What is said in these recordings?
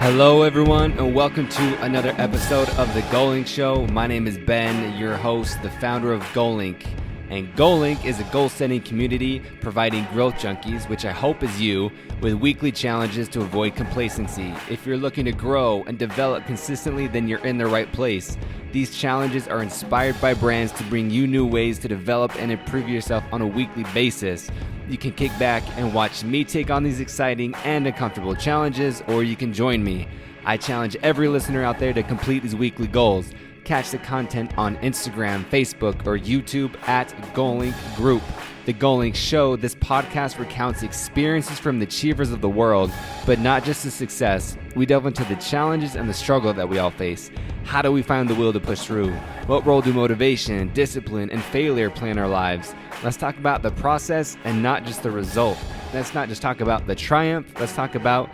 Hello, everyone, and welcome to another episode of The Goalink Show. My name is Ben, your host, the founder of Goalink. And Goalink is a goal-setting community providing growth junkies, which I hope is you, with weekly challenges to avoid complacency. If you're looking to grow and develop consistently, then you're in the right place. These challenges are inspired by brands to bring you new ways to develop and improve yourself on a weekly basis. You can kick back and watch me take on these exciting and uncomfortable challenges, or you can join me. I challenge every listener out there to complete these weekly goals. Catch the content on Instagram, Facebook, or YouTube at Goalink Group. The Goalink Show, this podcast recounts experiences from the achievers of the world, but not just the success. We delve into the challenges and the struggle that we all face. How do we find the will to push through? What role do motivation, discipline, and failure play in our lives? Let's talk about the process and not just the result. Let's not just talk about the triumph, let's talk about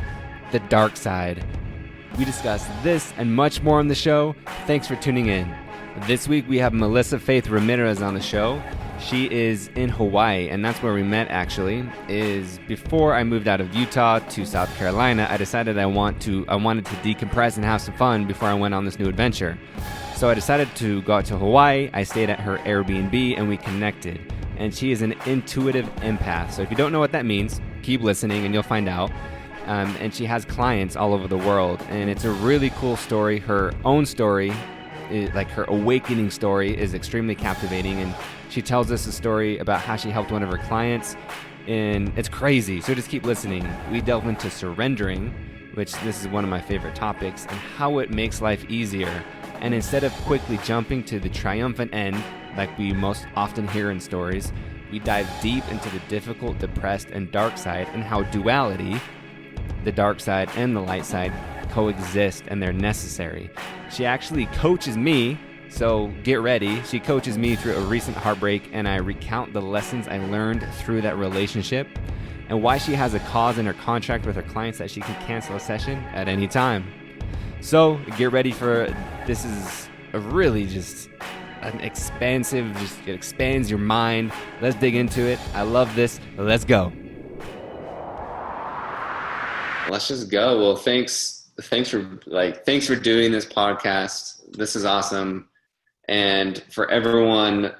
the dark side. We discuss this and much more on the show. Thanks for tuning in. This week we have Melissa Faith Ramirez on the show. She is in Hawaii, and that's where we met actually. Is before I moved out of Utah to South Carolina, I decided I wanted to decompress and have some fun before I went on this new adventure. So I decided to go out to Hawaii. I stayed at her Airbnb and we connected. And she is an intuitive empath. So if you don't know what that means, keep listening and you'll find out. And she has clients all over the world, and it's a really cool story. Her own story, like her awakening story, is extremely captivating, and she tells us a story about how she helped one of her clients, and it's crazy. So just keep listening. We delve into surrendering, which this is one of my favorite topics, and how it makes life easier. And instead of quickly jumping to the triumphant end, like we most often hear in stories, we dive deep into the difficult, depressed, and dark side, and how duality, the dark side and the light side, coexist, and they're necessary. She actually coaches me, so get ready. She coaches me through a recent heartbreak, and I recount the lessons I learned through that relationship and why she has a clause in her contract with her clients that she can cancel a session at any time. So get ready for this. Is a really just an expansive, just it expands your mind. Let's dig into it. I love this. Let's go. Let's just go. Well, thanks for doing this podcast. This is awesome. And for everyone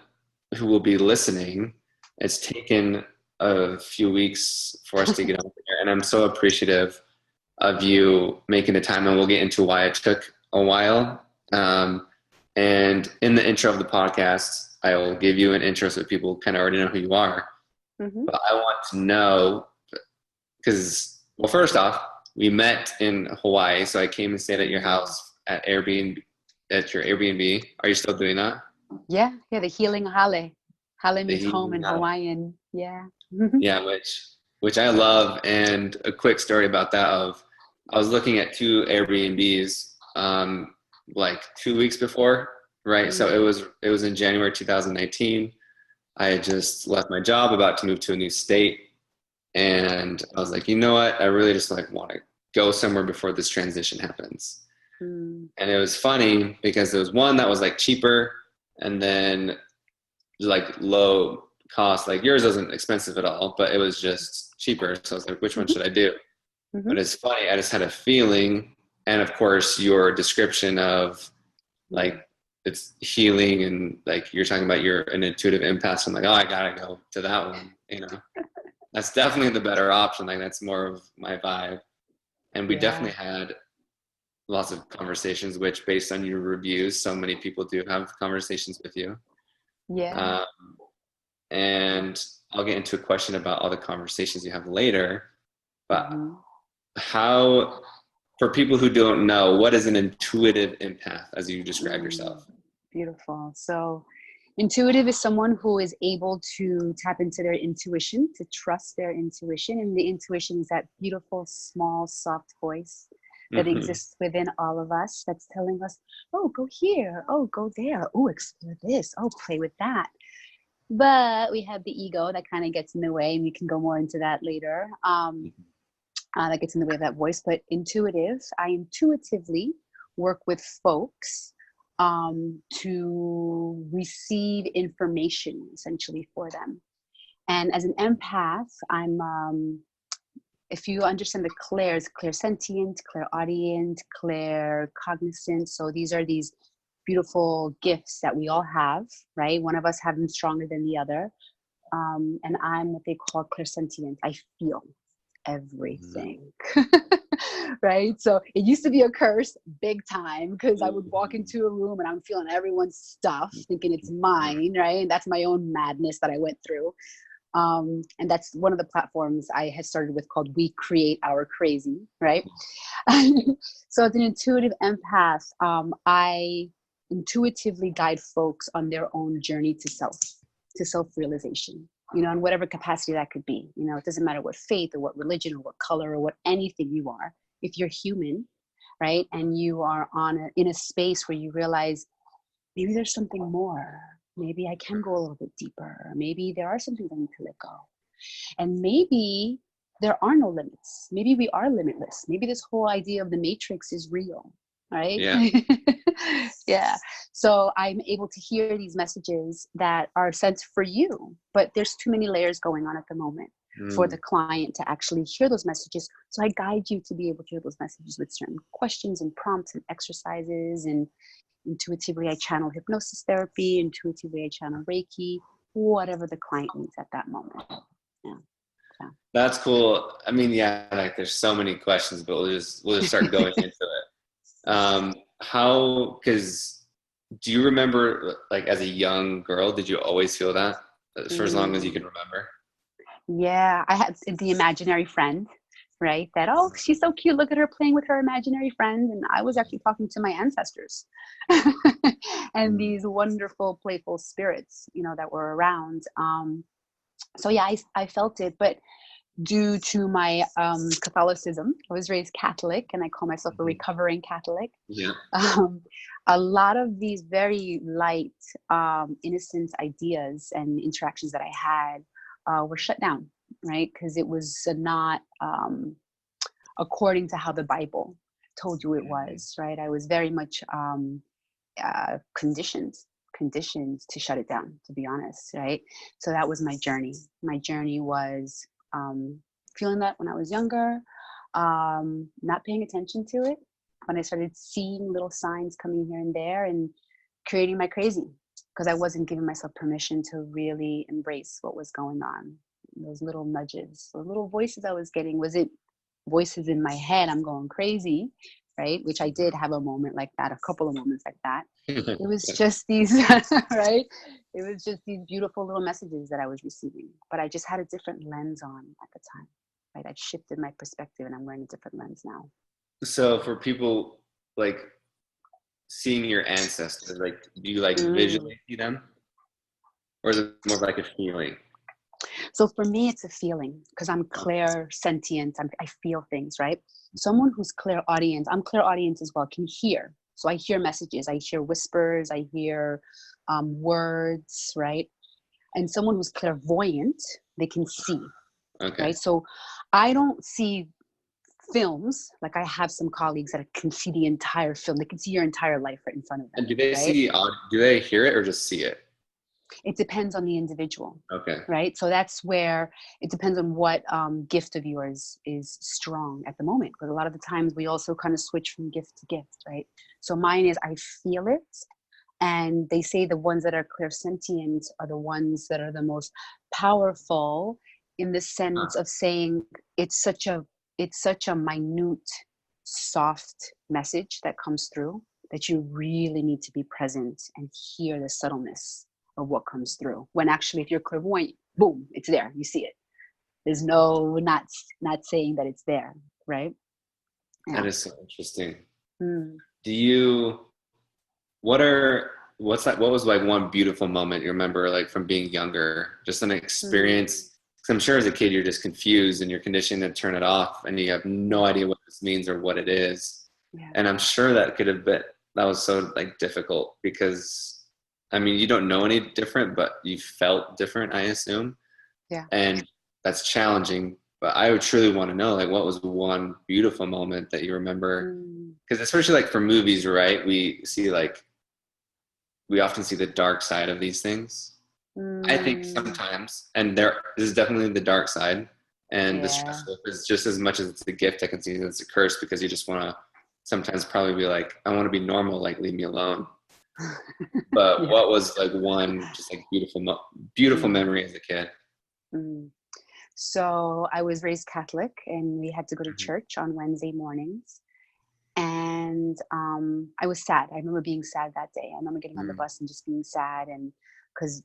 who will be listening, it's taken a few weeks for us to get on here. And I'm so appreciative of you making the time, and we'll get into why it took a while. And in the intro of the podcast, I will give you an intro so people kind of already know who you are. Mm-hmm. But I want to know, because well, first off, we met in Hawaii, so I came and stayed at your house at your Airbnb. Are you still doing that? Yeah, the healing hale. Hale means home in Hawaiian. Yeah. Yeah, which I love. And a quick story about that I was looking at 2 Airbnbs like 2 weeks before, right? Mm-hmm. So it was in January 2019. I had just left my job, about to move to a new state. And I was like, you know what? I really just want to go somewhere before this transition happens. And it was funny because there was one that was cheaper, and then low cost. Yours wasn't expensive at all, but it was just cheaper. So I was like, which one should I do? Mm-hmm. But it's funny. I just had a feeling. And of course, your description of it's healing, and you're talking about you're an intuitive empath. So I'm like, oh, I gotta go to that one, That's definitely the better option. That's more of my vibe. And we definitely had lots of conversations, which based on your reviews, so many people do have conversations with you. Yeah. And I'll get into a question about all the conversations you have later. But how, for people who don't know, what is an intuitive empath as you describe yourself? Beautiful. So intuitive is someone who is able to tap into their intuition, to trust their intuition. And the intuition is that beautiful, small, soft voice that exists within all of us that's telling us, oh, go here. Oh, go there. Oh, explore this. Oh, play with that. But we have the ego that kind of gets in the way, and we can go more into that later. That gets in the way of that voice. But intuitive, I intuitively work with folks to receive information essentially for them. And as an empath, I'm if you understand the clairs, clairsentient, clairaudient, claircognizant. So these are these beautiful gifts that we all have, right? One of us have them stronger than the other. And I'm what they call clairsentient. I feel everything. Right? So it used to be a curse big time, because I would walk into a room and I'm feeling everyone's stuff, thinking it's mine, right? And that's my own madness that I went through. And that's one of the platforms I had started with, called We Create Our Crazy, right? So as an intuitive empath, I intuitively guide folks on their own journey to self-realization, you know, in whatever capacity that could be. You know, it doesn't matter what faith or what religion or what color or what anything you are. If you're human, right, and you are in a space where you realize maybe there's something more, maybe I can go a little bit deeper, maybe there are some things I need to let go, and maybe there are no limits, maybe we are limitless, maybe this whole idea of the matrix is real, right? Yeah. Yeah. So I'm able to hear these messages that are sent for you, but there's too many layers going on at the moment for the client to actually hear those messages. So I guide you to be able to hear those messages with certain questions and prompts and exercises. And intuitively, I channel hypnosis therapy. Intuitively, I channel Reiki, whatever the client needs at that moment. Yeah. Yeah. That's cool. I mean, yeah, like there's so many questions, but we'll just start going into it. Because do you remember, like, as a young girl, did you always feel that for as long as you can remember? Yeah, I had the imaginary friend, right? That, oh, she's so cute. Look at her playing with her imaginary friend. And I was actually talking to my ancestors and these wonderful, playful spirits, you know, that were around. So yeah, I felt it, but due to my Catholicism, I was raised Catholic, and I call myself a recovering Catholic. Yeah. A lot of these very light, innocent ideas and interactions that I had were shut down, right? Because it was not according to how the Bible told you it was, right? I was very much conditioned to shut it down, to be honest, right? So that was my journey. My journey was feeling that when I was younger, not paying attention to it. When I started seeing little signs coming here and there, and creating my crazy, because I wasn't giving myself permission to really embrace what was going on. Those little nudges, the little voices I was getting, was it voices in my head, I'm going crazy, right? Which I did have a moment like that, a couple of moments like that. It was just these, right? It was just these beautiful little messages that I was receiving, but I just had a different lens on at the time, right? I'd shifted my perspective, and I'm wearing a different lens now. So for people, like, seeing your ancestors, like, do you like visually see them, or is it more like a feeling? So for me, it's a feeling, because I'm clairsentient. I feel things, right? Someone who's clairaudient, I'm clairaudient as well, can hear. So I hear messages, I hear whispers, I hear words, right? And someone who's clairvoyant, they can see, right? So I don't see films. Like, I have some colleagues that can see the entire film. They can see your entire life right in front of them. And do they do they hear it or just see it? It depends on the individual. Okay. Right. So that's where it depends on what gift of yours is strong at the moment. Because a lot of the times we also kind of switch from gift to gift. Right. So mine is, I feel it. And they say the ones that are clairsentient are the ones that are the most powerful, in the sense of saying it's such a minute, soft message that comes through, that you really need to be present and hear the subtleness of what comes through. When actually, if you're clairvoyant, boom, it's there. You see it. There's no not saying that it's there, right? Yeah. That is so interesting. Do you? What was like one beautiful moment you remember, like, from being younger? Just an experience. Because I'm sure as a kid you're just confused and you're conditioned to turn it off, and you have no idea what this means or what it is. Yeah. And I'm sure that was so, like, difficult, because I mean, you don't know any different, but you felt different, I assume. Yeah. And that's challenging. But I would truly want to know, like, what was one beautiful moment that you remember? Because especially, like, for movies, right? We often see the dark side of these things. I think sometimes, and this is definitely the dark side. And the Yeah. stress loop is just as much as it's a gift, I can see that it's a curse, because you just want to sometimes probably be like, I want to be normal, like leave me alone. But Yeah. what was like one just like beautiful Mm, memory as a kid? mm. So I was raised Catholic, and we had to go to Mhm. church on Wednesday mornings. And I was sad. I remember being sad that day. I remember getting on the Mm. bus and just being sad, and because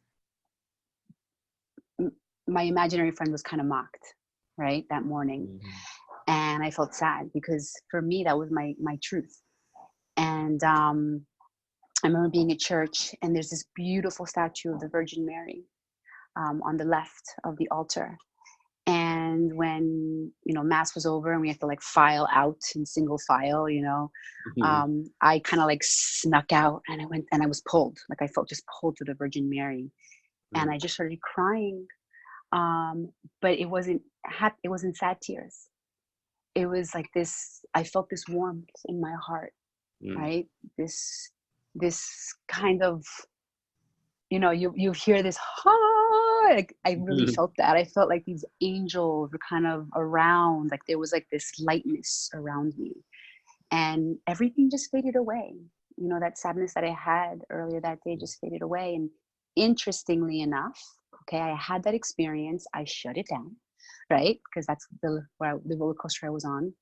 my imaginary friend was kind of mocked, right, that morning. Mhm. And I felt sad because for me that was my truth. And I remember being at church, and there's this beautiful statue of the Virgin Mary on the left of the altar. And when mass was over and we had to like file out in single file, Mhm. I kind of like snuck out, and I went and I was pulled, like I felt just pulled to the Virgin Mary, and I just started crying. But it wasn't sad tears. It was like this, I felt this warmth in my heart, Mm. right? This kind of, you hear this, like I really Mhm. felt that. I felt like these angels were kind of around, like there was like this lightness around me, and everything just faded away. That sadness that I had earlier that day just faded away. And interestingly enough, okay, I had that experience. I shut it down, right? Because that's the roller coaster I was on.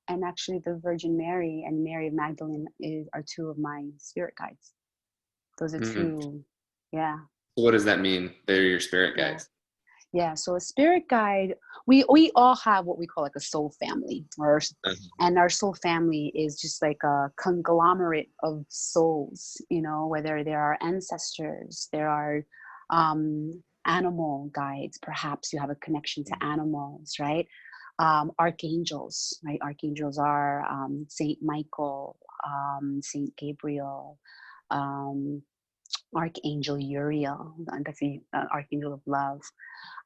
And actually, the Virgin Mary and Mary of Magdalene are two of my spirit guides. Those are Mhm. two, yeah, So what does that mean? They're your spirit yeah. guides. Yeah, so a spirit guide, we all have what we call like a soul family, and our soul family is just like a conglomerate of souls, whether there are ancestors, there are animal guides, perhaps you have a connection to animals, right? Archangels, right? Archangels are Saint Michael, Saint Gabriel, um, Archangel Uriel, that's the Archangel of Love.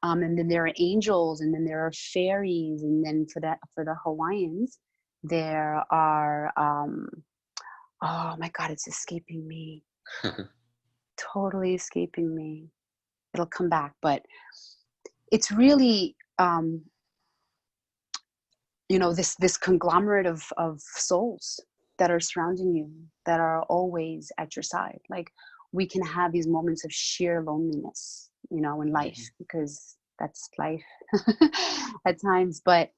And then there are angels, and then there are fairies, and then for the Hawaiians, there are oh my God, it's escaping me, totally escaping me. It'll come back, but it's really this conglomerate of souls that are surrounding you, that are always at your side. Like we can have these moments of sheer loneliness, in life, because that's life at times. But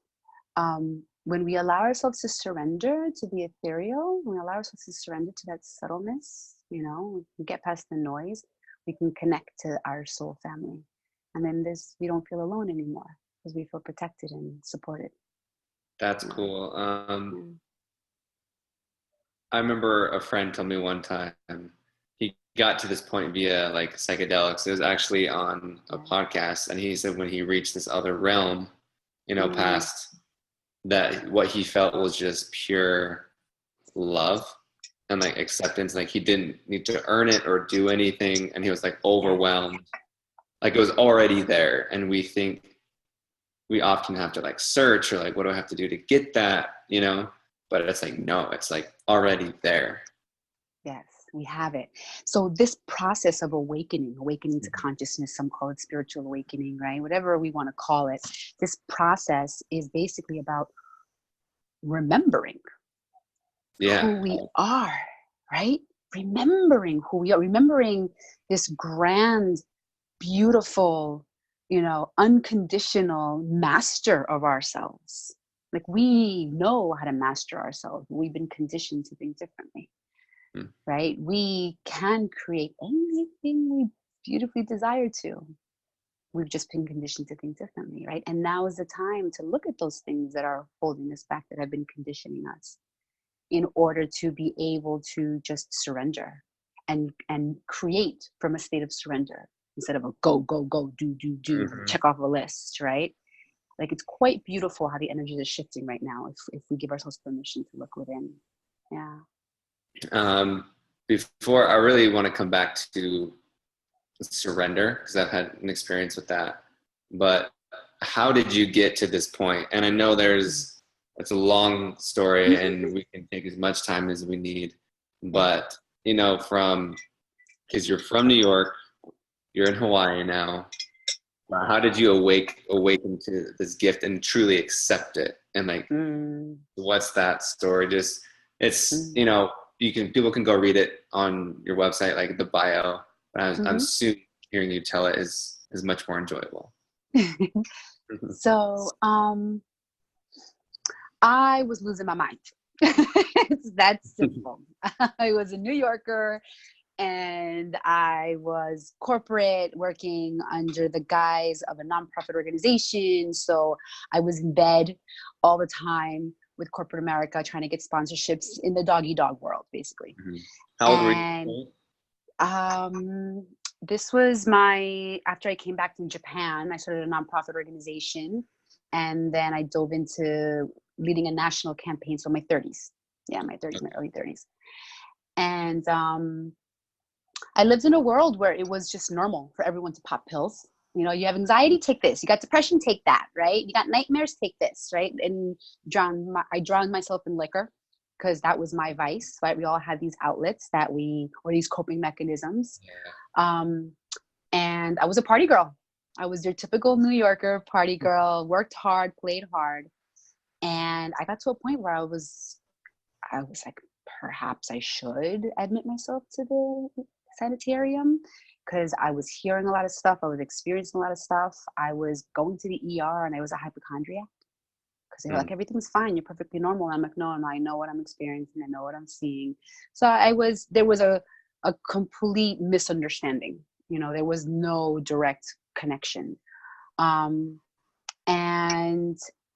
when we allow ourselves to surrender to the ethereal, when we allow ourselves to surrender to that subtleness, we can get past the noise, we can connect to our soul family. And then we don't feel alone anymore, because we feel protected and supported. That's Yeah. cool. Yeah. I remember a friend told me one time he got to this point via like psychedelics. It was actually on a Yeah. podcast, and he said when he reached this other realm, Mm, past that, what he felt was just pure love and like acceptance. Like he didn't need to earn it or do anything, and he was like yeah. overwhelmed. Like it was already there, and we think we often have to like search or like, what do I have to do to get that? But it's like, no, it's like already there. Yes, we have it. So this process of awakening to consciousness, some call it spiritual awakening, right? Whatever we want to call it, this process is basically about remembering Yeah. who we are, right? Remembering who we are, remembering this grand, beautiful, unconditional master of ourselves. Like we know how to master ourselves. We've been conditioned to think differently, Mm. right? We can create anything we beautifully desire to. We've just been conditioned to think differently, right? And now is the time to look at those things that are holding us back, that have been conditioning us, in order to be able to just surrender and create from a state of surrender, instead of a go, go, go, do, Mhm. check off a list, right? Like it's quite beautiful how the energies are shifting right now, if we give ourselves permission to look within. Yeah. Before, I really want to come back to surrender, because I've had an experience with that. But how did you get to this point? And I know it's a long story, and we can take as much time as we need. Yeah. But because you're from New York, you're in Hawaii now. Wow. How did you awaken to this gift and truly accept it? And like, what's that story? Just, it's, people can go read it on your website, like the bio, but I'm soon hearing you tell it is much more enjoyable. So, I was losing my mind. It's that simple. I was a New Yorker, and I was corporate, working under the guise of a nonprofit organization. So I was in bed all the time with corporate America, trying to get sponsorships in the doggy dog world, basically. How old were you? This was after I came back from Japan, I started a nonprofit organization, and then I dove into leading a national campaign. So my 30s. Yeah, my 30s, my early 30s. And I lived in a world where it was just normal for everyone to pop pills. You have anxiety, take this. You got depression, take that, right? You got nightmares, take this, right? And I drowned myself in liquor because that was my vice, right? We all had these outlets or these coping mechanisms. Yeah. And I was a party girl. I was your typical New Yorker party girl, worked hard, played hard. And I got to a point where I was like, perhaps I should admit myself to the sanitarium, because I was hearing a lot of stuff. I was experiencing a lot of stuff. I was going to the ER, and I was a hypochondriac because they were like, everything's fine. You're perfectly normal. I'm like, no, I know what I'm experiencing. I know what I'm seeing. So there was a complete misunderstanding. There was no direct connection. And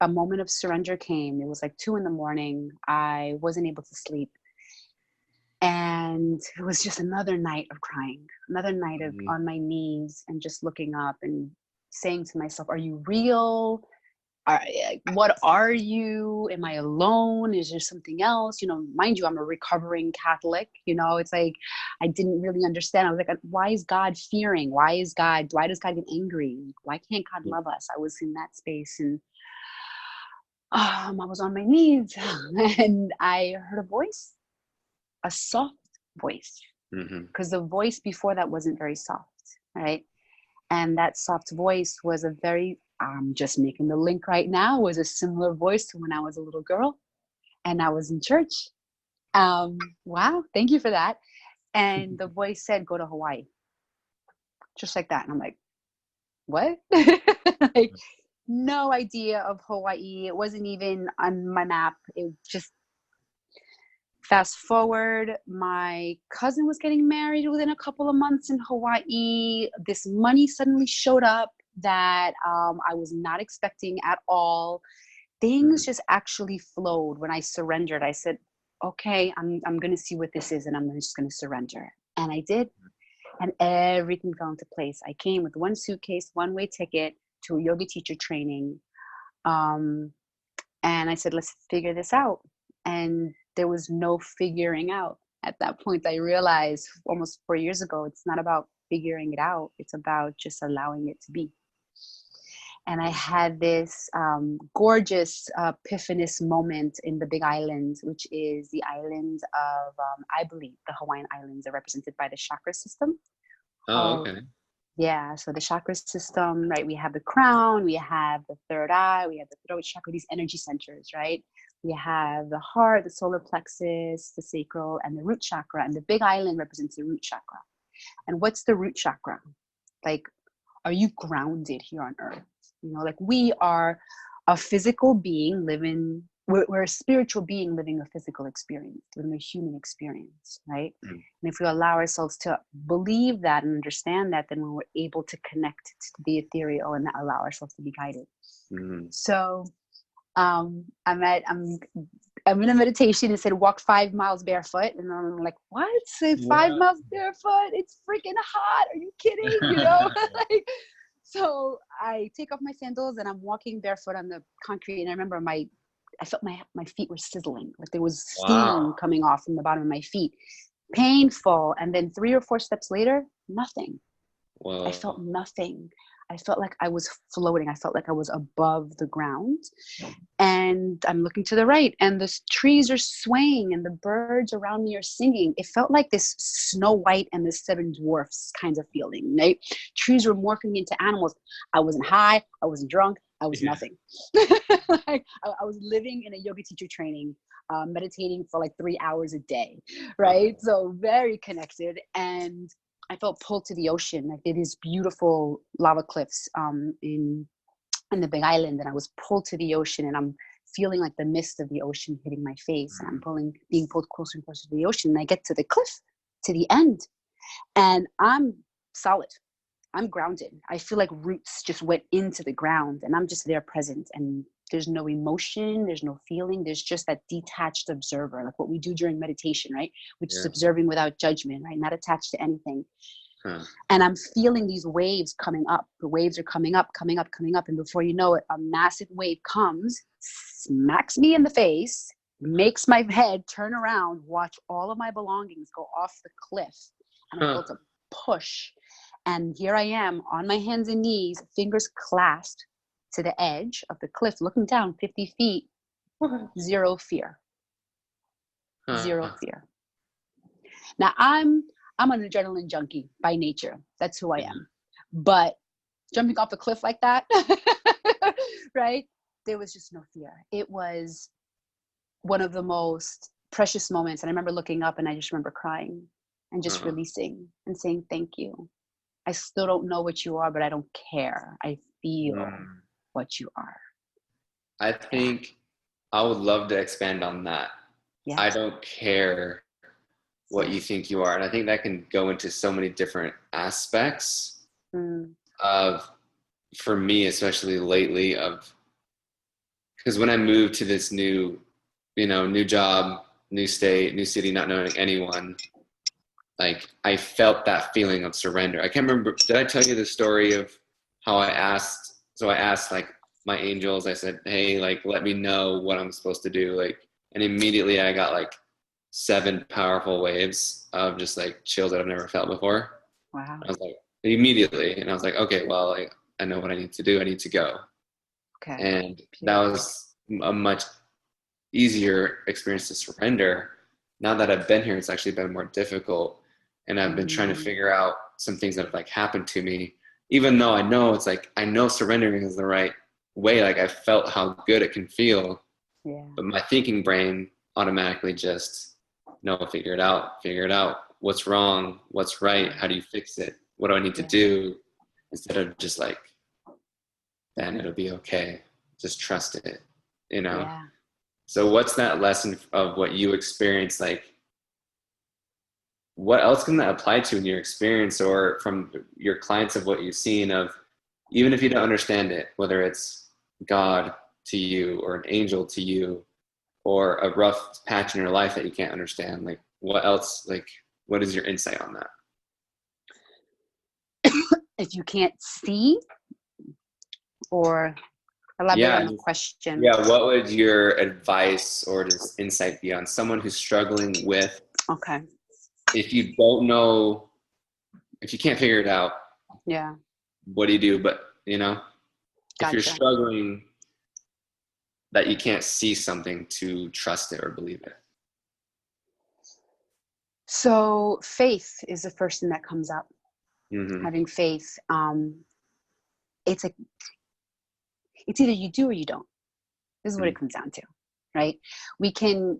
a moment of surrender came. It was like 2 a.m. I wasn't able to sleep. And it was just another night of crying, another night of on my knees and just looking up and saying to myself, are you real? What are you? Am I alone? Is there something else? Mind you, I'm a recovering Catholic. It's like, I didn't really understand. I was like, why is God fearing? Why does God get angry? Why can't God love us? I was in that space, and I was on my knees and I heard a voice. A soft voice, because the voice before that wasn't very soft, right? And that soft voice was I'm just making the link right now, was a similar voice to when I was a little girl and I was in church. Wow, thank you for that. And the voice said, go to Hawaii. Just like that. And I'm like, what? Like, no idea of Hawaii. It wasn't even on my map. It just, fast forward, my cousin was getting married within a couple of months in Hawaii. This money suddenly showed up that I was not expecting at all. Things just actually flowed when I surrendered. I said, okay, I'm going to see what this is, and I'm just going to surrender. And I did. And everything fell into place. I came with one suitcase, one-way ticket to a yoga teacher training. And I said, let's figure this out. And there was no figuring out. At that point, I realized almost 4 years ago, it's not about figuring it out. It's about just allowing it to be. And I had this gorgeous epiphanous moment in the Big Island, which is the island of, I believe, the Hawaiian Islands are represented by the chakra system. Oh, okay. Yeah, so the chakra system, right? We have the crown, we have the third eye, we have the throat chakra, these energy centers, right? We have the heart, the solar plexus, the sacral, and the root chakra. And the Big Island represents the root chakra. And what's the root chakra? Like, are you grounded here on earth? Like, we are a physical being living, we're a spiritual being living a physical experience, living a human experience, right? And if we allow ourselves to believe that and understand that, then we're able to connect to the ethereal and allow ourselves to be guided. So I'm in a meditation. It said walk 5 miles barefoot, and I'm like, what? Say 5 miles barefoot? It's freaking hot. Are you kidding? Like, so I take off my sandals and I'm walking barefoot on the concrete. And I remember I felt my feet were sizzling, like there was steam coming off from the bottom of my feet. Painful. And then 3 or 4 steps later, nothing. I felt nothing. I felt like I was floating. I felt like I was above the ground. And I'm looking to the right, and the trees are swaying, and the birds around me are singing. It felt like this Snow White and the Seven Dwarfs kind of feeling, right? Trees were morphing into animals. I wasn't high. I wasn't drunk. I was nothing. Like, I was living in a yoga teacher training, meditating for like 3 hours a day, right? So very connected. And I felt pulled to the ocean. Like, these beautiful lava cliffs in the Big Island, and I was pulled to the ocean, and I'm feeling like the mist of the ocean hitting my face, and I'm being pulled closer and closer to the ocean. And I get to the cliff, to the end, and I'm solid. I'm grounded. I feel like roots just went into the ground, and I'm just there present. And there's no emotion, there's no feeling, there's just that detached observer, like what we do during meditation, right? We're just observing without judgment, right? Not attached to anything. And I'm feeling these waves coming up. The waves are coming up, coming up, coming up. And before you know it, a massive wave comes, smacks me in the face, makes my head turn around, watch all of my belongings go off the cliff. And I felt a push. And here I am on my hands and knees, fingers clasped to the edge of the cliff, looking down 50 feet, zero fear. Zero fear. Now, I'm an adrenaline junkie by nature. That's who I am. But jumping off the cliff like that, right? There was just no fear. It was one of the most precious moments. And I remember looking up, and I just remember crying and just releasing and saying, thank you. I still don't know what you are, but I don't care. I feel what you are. I think I would love to expand on that. Yeah. I don't care what you think you are. And I think that can go into so many different aspects of, for me, especially lately, because when I moved to this new job, new state, new city, not knowing anyone, like, I felt that feeling of surrender. I can't remember, did I tell you the story of how I asked like my angels, I said, hey, like, let me know what I'm supposed to do. Like, and immediately I got like 7 powerful waves of just like chills that I've never felt before. Wow. I was like, immediately. And I was like, okay, well, I know what I need to do. I need to go. Okay. And Beautiful. that was a much easier experience to surrender. Now that I've been here, it's actually been more difficult. And I've been trying to figure out some things that have like happened to me, even though I know it's like, I know surrendering is the right way. Like, I felt how good it can feel. Yeah. But my thinking brain automatically just, no, figure it out. What's wrong? What's right? How do you fix it? What do I need to do? Instead of just like, then it'll be okay. Just trust it, Yeah. So what's that lesson of what you experienced? Like, what else can that apply to in your experience or from your clients of what you've seen of, even if you don't understand it, whether it's God to you or an angel to you or a rough patch in your life that you can't understand, like, what else, like, what is your insight on that? If you can't see, or elaborate on the question. Yeah, what would your advice or just insight be on someone who's struggling with, if you don't know, if you can't figure it out, what do you do? But, if you're struggling that you can't see something to trust it or believe it. So faith is the first thing that comes up. Having faith. It's either you do or you don't. This is what it comes down to, right? We can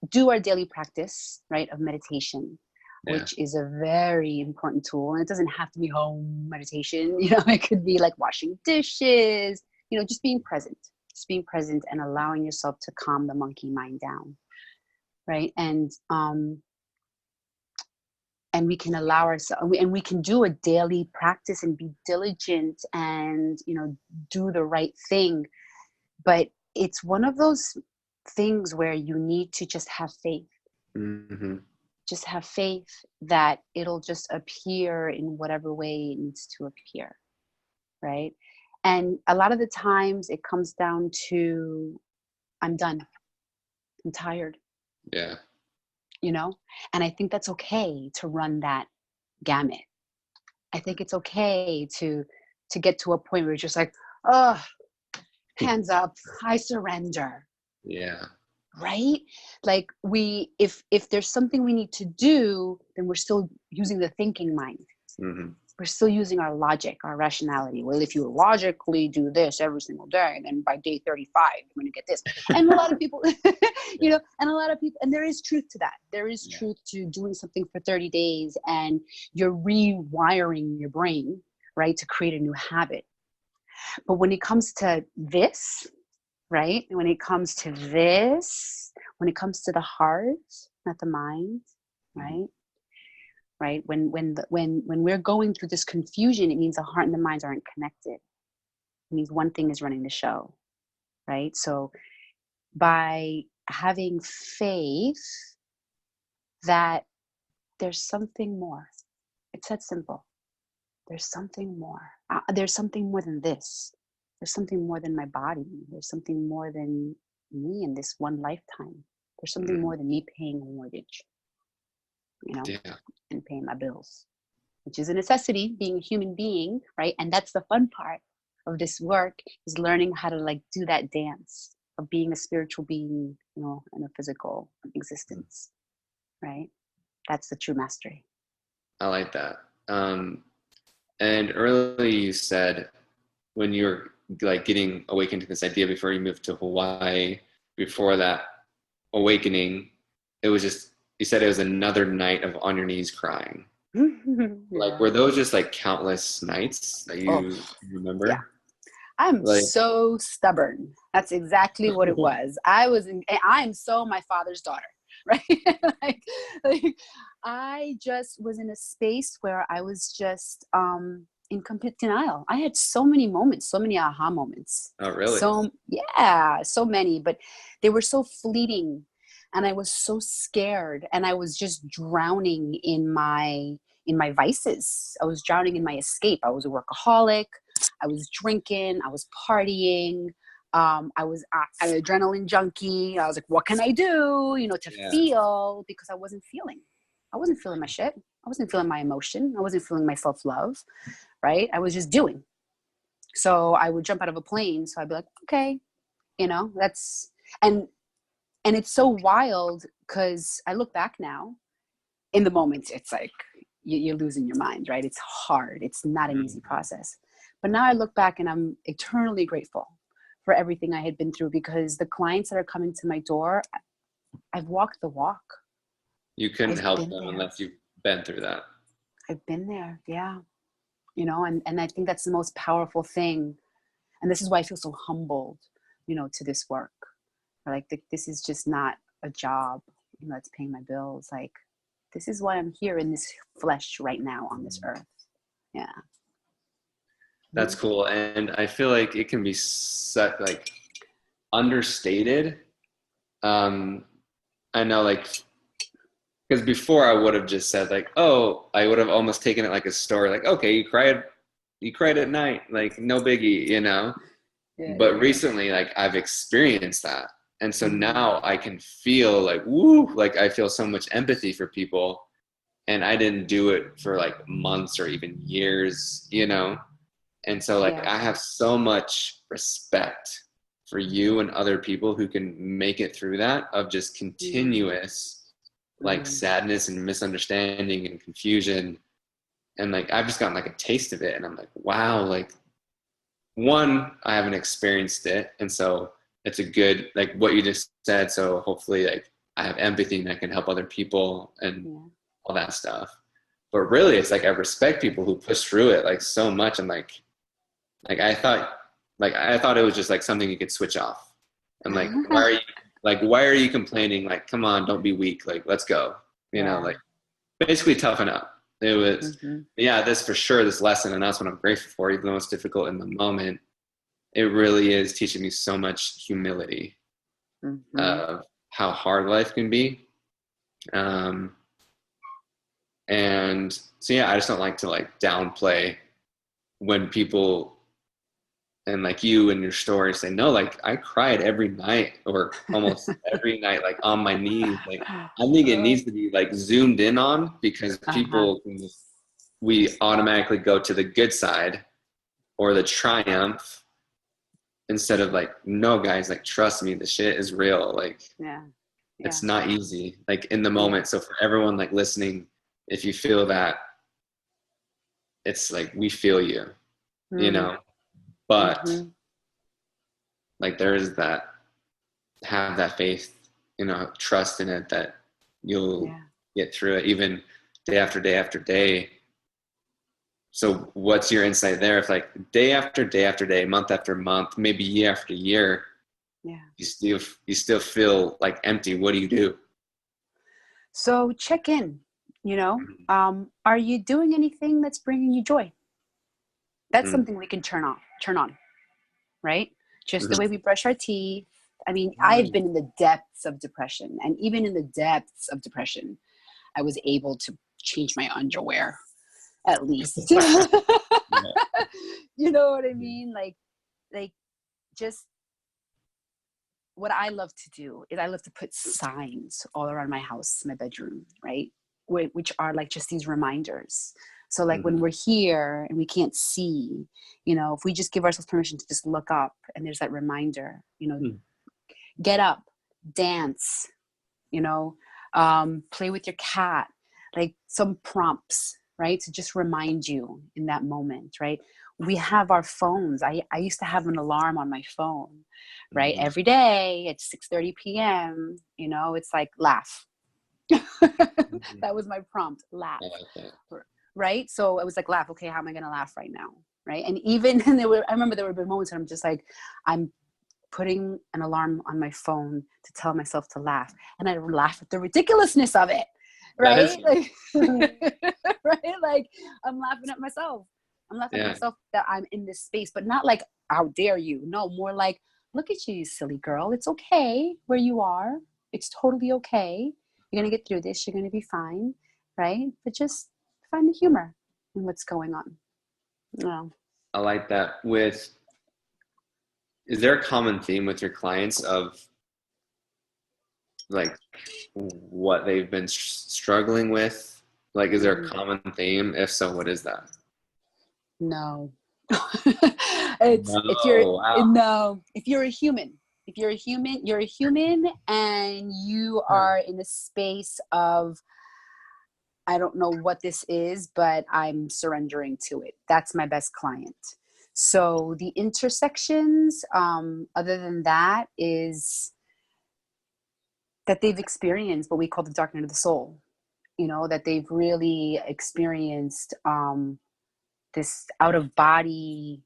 do our daily practice, right, of meditation, which is a very important tool. And it doesn't have to be home meditation. It could be like washing dishes, just being present. Just being present and allowing yourself to calm the monkey mind down, right? And we can allow ourselves, and we can do a daily practice and be diligent and, do the right thing. But it's one of those things where you need to just have faith. Just have faith that it'll just appear in whatever way it needs to appear, right? And a lot of the times it comes down to, I'm done. I'm tired. Yeah. And I think that's okay to run that gamut. I think it's okay to to get to a point where you're just like, oh, hands up, I surrender. Yeah. Right? Like if there's something we need to do, then we're still using the thinking mind. Mm-hmm. We're still using our logic, our rationality. Well, if you logically do this every single day, then by day 35, you're going to get this. And a lot of people, and there is truth to that. There is truth to doing something for 30 days and you're rewiring your brain, right, to create a new habit. But when it comes to this, right, when it comes to the heart, not the mind, right? Right? When we're going through this confusion, it means the heart and the minds aren't connected. It means one thing is running the show, right? So by having faith that there's something more, it's that simple. There's something more. There's something more than this. There's something more than my body. There's something more than me in this one lifetime. There's something more than me paying a mortgage, and paying my bills, which is a necessity, being a human being, right? And that's the fun part of this work, is learning how to like do that dance of being a spiritual being, in a physical existence, right? That's the true mastery. I like that. And earlier you said when you were like getting awakened to this idea before you moved to Hawaii, before that awakening, it was just, you said it was another night of on your knees crying. Like, were those just like countless nights that you remember? Yeah. I'm so stubborn. That's exactly what it was. I'm so my father's daughter, right? like I just was in a space where I was just in complete denial. I had so many moments, so many aha moments. Oh, really? So many, but they were so fleeting. And I was so scared, and I was just drowning in my vices. I was drowning in my escape. I was a workaholic. I was drinking. I was partying. I was an adrenaline junkie. I was like, what can I do, to feel? Because I wasn't feeling my shit. I wasn't feeling my emotion. I wasn't feeling my self-love, right? I was just doing. So I would jump out of a plane. So I'd be like, okay, and it's so wild because I look back now. In the moment, it's like you're losing your mind, right? It's hard. It's not an easy process. But now I look back and I'm eternally grateful for everything I had been through, because the clients that are coming to my door, I've walked the walk. You couldn't help them unless you've been through that. I've been there, yeah. And I think that's the most powerful thing. And this is why I feel so humbled, to this work. Like this is just not a job, that's paying my bills. Like, this is why I'm here in this flesh right now on this earth. Yeah. That's cool. And I feel like it can be such like understated. I know, like, because before I would have just said like, oh, I would have almost taken it like a story. Like, okay, you cried at night, like no biggie, But recently, like, I've experienced that. And so now I can feel like, woo, like I feel so much empathy for people. And I didn't do it for like months or even years, And so like I have so much respect for you and other people who can make it through that of just continuous like sadness and misunderstanding and confusion. And like I've just gotten like a taste of it. And I'm like, wow, like, one, I haven't experienced it. And so it's a good, like what you just said. So hopefully like I have empathy and I can help other people and all that stuff. But really it's like I respect people who push through it like so much. And like I thought it was just like something you could switch off. And like, why are you complaining? Like, come on, don't be weak. Like, let's go, like basically toughen up. It was, this for sure, this lesson, and that's what I'm grateful for, even though it's difficult in the moment. It really is teaching me so much humility of how hard life can be. And so, I just don't like to like downplay when people, and like you and your story say, no, like I cried every night or almost every night, like on my knees. Like I think it needs to be like zoomed in on, because people, we automatically go to the good side or the triumph, instead of like, no guys, like, trust me, the shit is real. Like, Yeah. it's not easy, like in the moment. So for everyone like listening, if you feel that, it's like, we feel you, you know, but like there is that, have that faith, you know, trust in it that you'll get through it, even day after day after day. So what's your insight there? If like day after day after day, month after month, maybe year after year, you still feel like empty, what do you do? So check in, you know, are you doing anything that's bringing you joy? That's something we can turn on, right? Just the way we brush our teeth. I mean, I've been in the depths of depression, and even in the depths of depression, I was able to change my underwear, at least. You know what I mean? Like just what I love to do is I love to put signs all around my house, my bedroom, right? Which are like just these reminders. So like when we're here and we can't see, you know, if we just give ourselves permission to just look up and there's that reminder, you know, get up, dance, you know, play with your cat, like some prompts, right? To just remind you in that moment, right? We have our phones. I used to have an alarm on my phone, right? Every day at 6:30 p.m., you know, it's like laugh. That was my prompt, laugh. Right? So it was like laugh. Okay, how am I going to laugh right now? Right? And even I remember there were moments when I'm just like, I'm putting an alarm on my phone to tell myself to laugh, and I laugh at the ridiculousness of it. Right? Like, right? Like I'm laughing at myself. I'm laughing at myself that I'm in this space, but not like, how dare you? No, more like, look at you silly girl. It's okay where you are. It's totally okay. You're going to get through this. You're going to be fine. Right? But just find the humor in what's going on. No. I like that. Is there a common theme with your clients of like what they've been struggling with? Like, is there a common theme? If so, what is that? No. If you're a human, you're a human, and you are in a space of, I don't know what this is, but I'm surrendering to it. That's my best client. So the intersections, other than that, is that they've experienced what we call the dark night of the soul. You know, that they've really experienced this out of body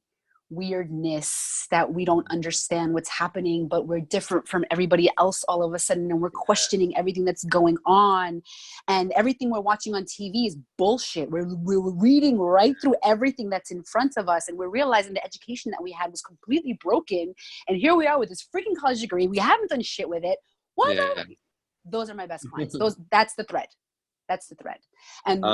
weirdness, that we don't understand what's happening, but we're different from everybody else all of a sudden, and we're questioning everything that's going on, and everything we're watching on TV is bullshit. We're reading right through everything that's in front of us, and we're realizing the education that we had was completely broken, and here we are with this freaking college degree. We haven't done shit with it. Those are my best clients. That's the thread. And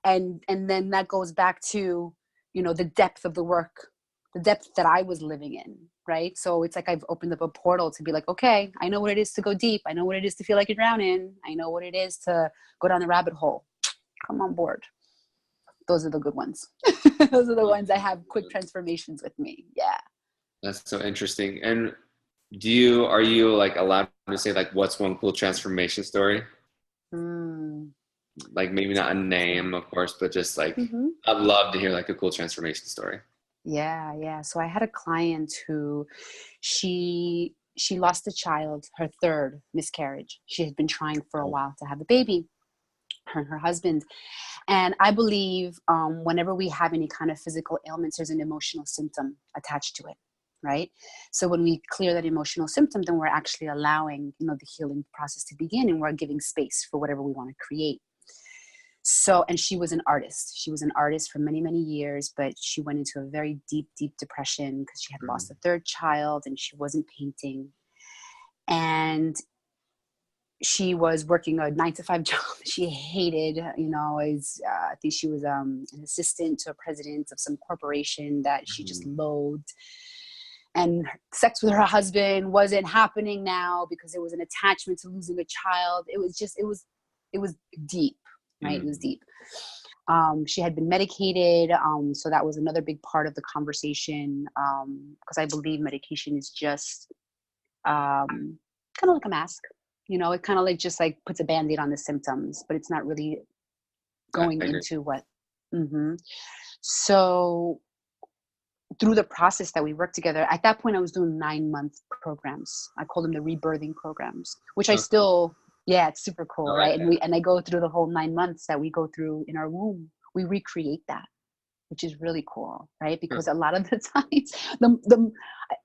and then that goes back to, you know, the depth of the work, the depth that I was living in, right? So it's like I've opened up a portal to be like, okay, I know what it is to go deep. I know what it is to feel like you're drowning. I know what it is to go down the rabbit hole. Come on board. Those are the good ones. Those are the ones that have quick transformations with me. Yeah. That's so interesting. And are you like allowed to say like, what's one cool transformation story? Like maybe not a name, of course, but just like, I'd love to hear like a cool transformation story. Yeah. So I had a client who she lost a child, her third miscarriage. She had been trying for a while to have a baby, her and her husband. And I believe whenever we have any kind of physical ailments, there's an emotional symptom attached to it, right? So when we clear that emotional symptom, then we're actually allowing, you know, the healing process to begin, and we're giving space for whatever we want to create. So, and she was an artist. She was an artist for many, many years, but she went into a very deep, deep depression because she had lost a third child and she wasn't painting. And she was working a 9-to-5 job she hated, you know. I think she was an assistant to a president of some corporation that she just loathed. And sex with her husband wasn't happening now because there was an attachment to losing a child. It was deep. Right? It was deep. She had been medicated, so that was another big part of the conversation, because I believe medication is just kind of like a mask. You know, it kind of like just like puts a Band-Aid on the symptoms, but it's not really going I agree. into what. So through the process that we worked together, at that point I was doing 9-month programs. I call them the rebirthing programs, which I still, yeah, it's super cool, right? And I go through the whole 9 months that we go through in our womb. We recreate that, which is really cool, right? Because a lot of the times,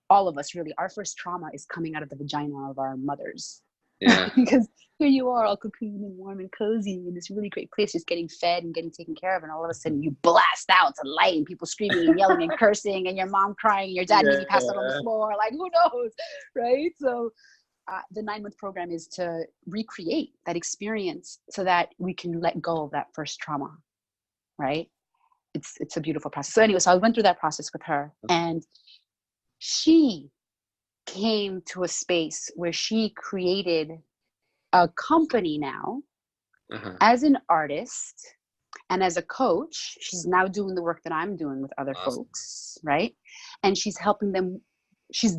all of us really, our first trauma is coming out of the vagina of our mothers. Yeah. Because here you are, all cocooned and warm and cozy in this really great place, just getting fed and getting taken care of, and all of a sudden you blast out to light, and people screaming and yelling and cursing, and your mom crying, and your dad maybe passed out on the floor, like who knows, right? So the 9-month program is to recreate that experience so that we can let go of that first trauma, right? It's a beautiful process. So anyway, so I went through that process with her, and she came to a space where she created a company now as an artist and as a coach. She's now doing the work that I'm doing with other folks, right? And she's helping them. She's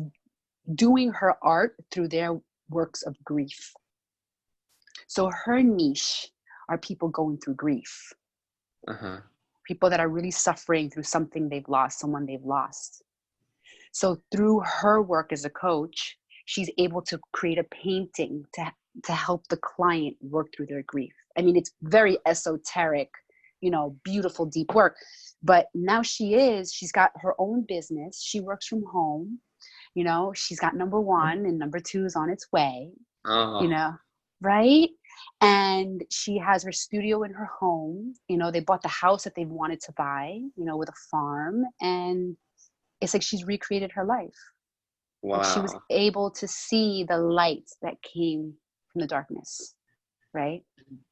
doing her art through their works of grief. So her niche are people going through grief. People that are really suffering through something they've lost, someone they've lost. So through her work as a coach, she's able to create a painting to help the client work through their grief. I mean, it's very esoteric, you know, beautiful, deep work. But now she's got her own business. She works from home. You know, she's got number 1 and number 2 is on its way, you know, right? And she has her studio in her home. You know, they bought the house that they've wanted to buy, you know, with a farm. And it's like she's recreated her life. Wow. Like she was able to see the light that came from the darkness, right?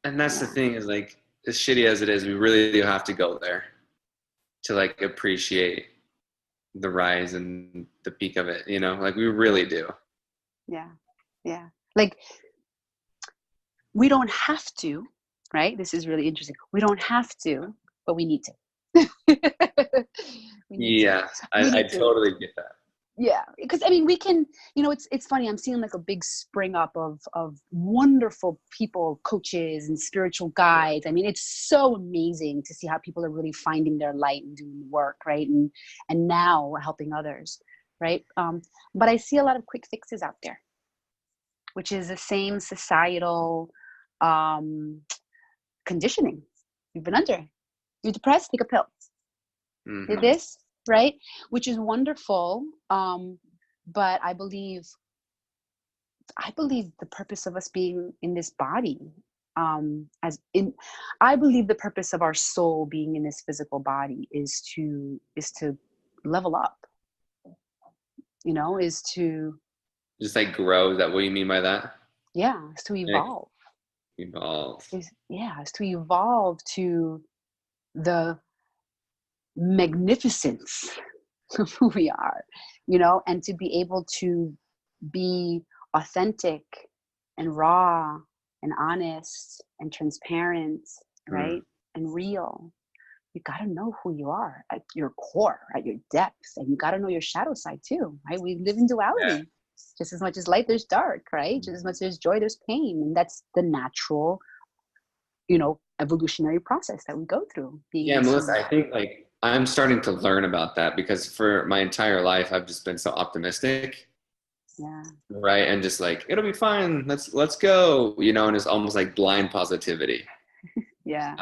And that's the thing is, like, as shitty as it is, we really do have to go there to like appreciate the rise and the peak of it, you know, like we really do. Yeah. Like we don't have to, right? This is really interesting. We don't have to, but we need to. I totally get that. Yeah, because I mean, we can, you know, it's funny. I'm seeing like a big spring up of wonderful people, coaches and spiritual guides. I mean, it's so amazing to see how people are really finding their light and doing the work, right? And now we're helping others, right? But I see a lot of quick fixes out there, which is the same societal conditioning you've been under. You're depressed, take a pill. Did this, right? Which is wonderful. But I believe the purpose of us being in this body, I believe the purpose of our soul being in this physical body is to level up, you know, is to just like grow. Is that what you mean by that? Yeah, is to evolve. Is to evolve to the magnificence of who we are, you know, and to be able to be authentic and raw and honest and transparent, right? And real. You got to know who you are at your core, at your depth, and you got to know your shadow side too, right? We live in duality. Just as much as light, there's dark, right? Just as much as there's joy, there's pain. And that's the natural, you know, evolutionary process that we go through. Melissa, I think like I'm starting to learn about that because for my entire life, I've just been so optimistic. Yeah. Right. And just like, it'll be fine. Let's go, you know, and it's almost like blind positivity. Yeah.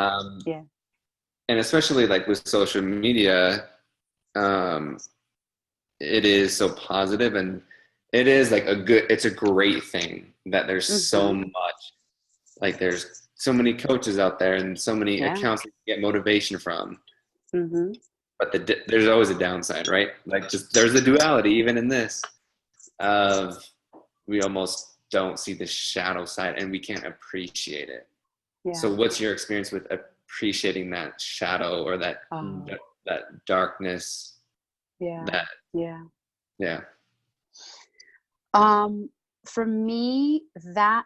And especially like with social media, it is so positive and it is like it's a great thing that there's so much, like there's so many coaches out there and so many accounts that you get motivation from. But there's always a downside, right? Like just there's the duality even in this of we almost don't see the shadow side and we can't appreciate it. So what's your experience with appreciating that shadow or that darkness? For me, that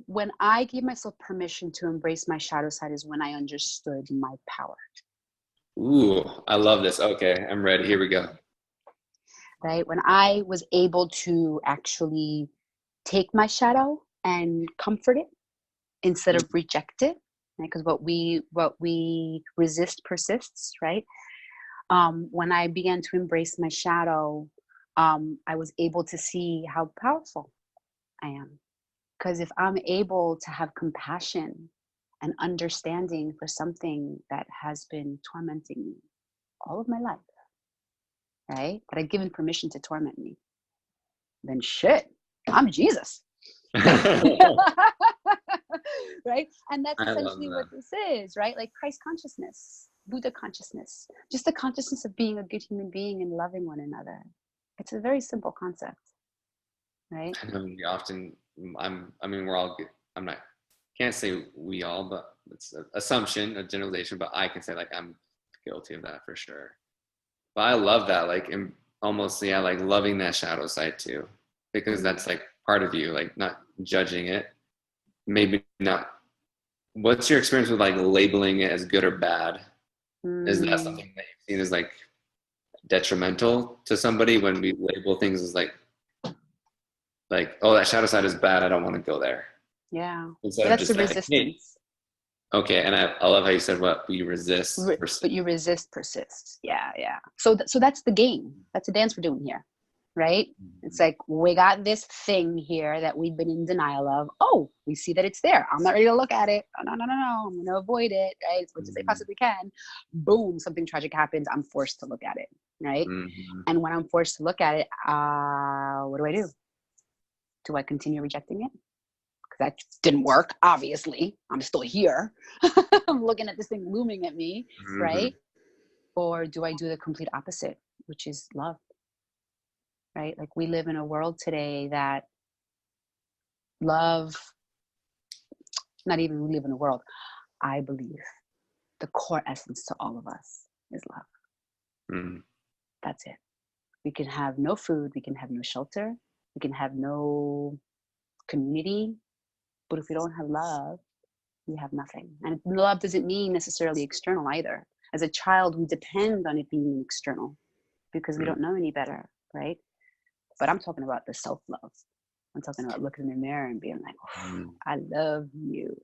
when I gave myself permission to embrace my shadow side is when I understood my power. Ooh, I love this. Okay, I'm ready. Here we go. Right? When I was able to actually take my shadow and comfort it instead of reject it, right? Because what we resist persists, right? When I began to embrace my shadow, I was able to see how powerful I am. Because if I'm able to have compassion and understanding for something that has been tormenting me all of my life, right? That I've given permission to torment me, then shit, I'm Jesus. Right? And that's essentially what this is, right? Like Christ consciousness, Buddha consciousness, just the consciousness of being a good human being and loving one another. It's a very simple concept, right? I know we often, we're all good. Can't say we all, but it's an assumption, a generalization, but I can say like I'm guilty of that for sure. But I love that, like almost, yeah, like loving that shadow side too, because that's like part of you, like not judging it. Maybe not. What's your experience with like labeling it as good or bad? Is that something that you've seen as like detrimental to somebody when we label things as like, oh, that shadow side is bad, I don't want to go there? Yeah. Instead That's of just the like, resistance. hey. Okay, and I love how you said what we resist. But you resist persists. Yeah, yeah. So that's the game. That's the dance we're doing here, right? It's like we got this thing here that we've been in denial of. Oh, we see that it's there. I'm not ready to look at it. Oh, no. I'm going to avoid it, right? As much as I possibly can. Boom, something tragic happens. I'm forced to look at it, right? And when I'm forced to look at it, what do? Do I continue rejecting it? Because that didn't work, obviously. I'm still here. I'm looking at this thing looming at me, right? Or do I do the complete opposite, which is love? Right? Like we live in a world today that love, not even we live in a world, I believe the core essence to all of us is love. That's it. We can have no food, we can have no shelter, we can have no community, but if we don't have love, we have nothing. And love doesn't mean necessarily external either. As a child, we depend on it being external because we don't know any better, right? But I'm talking about the self-love. I'm talking about looking in the mirror and being like, oh, I love you.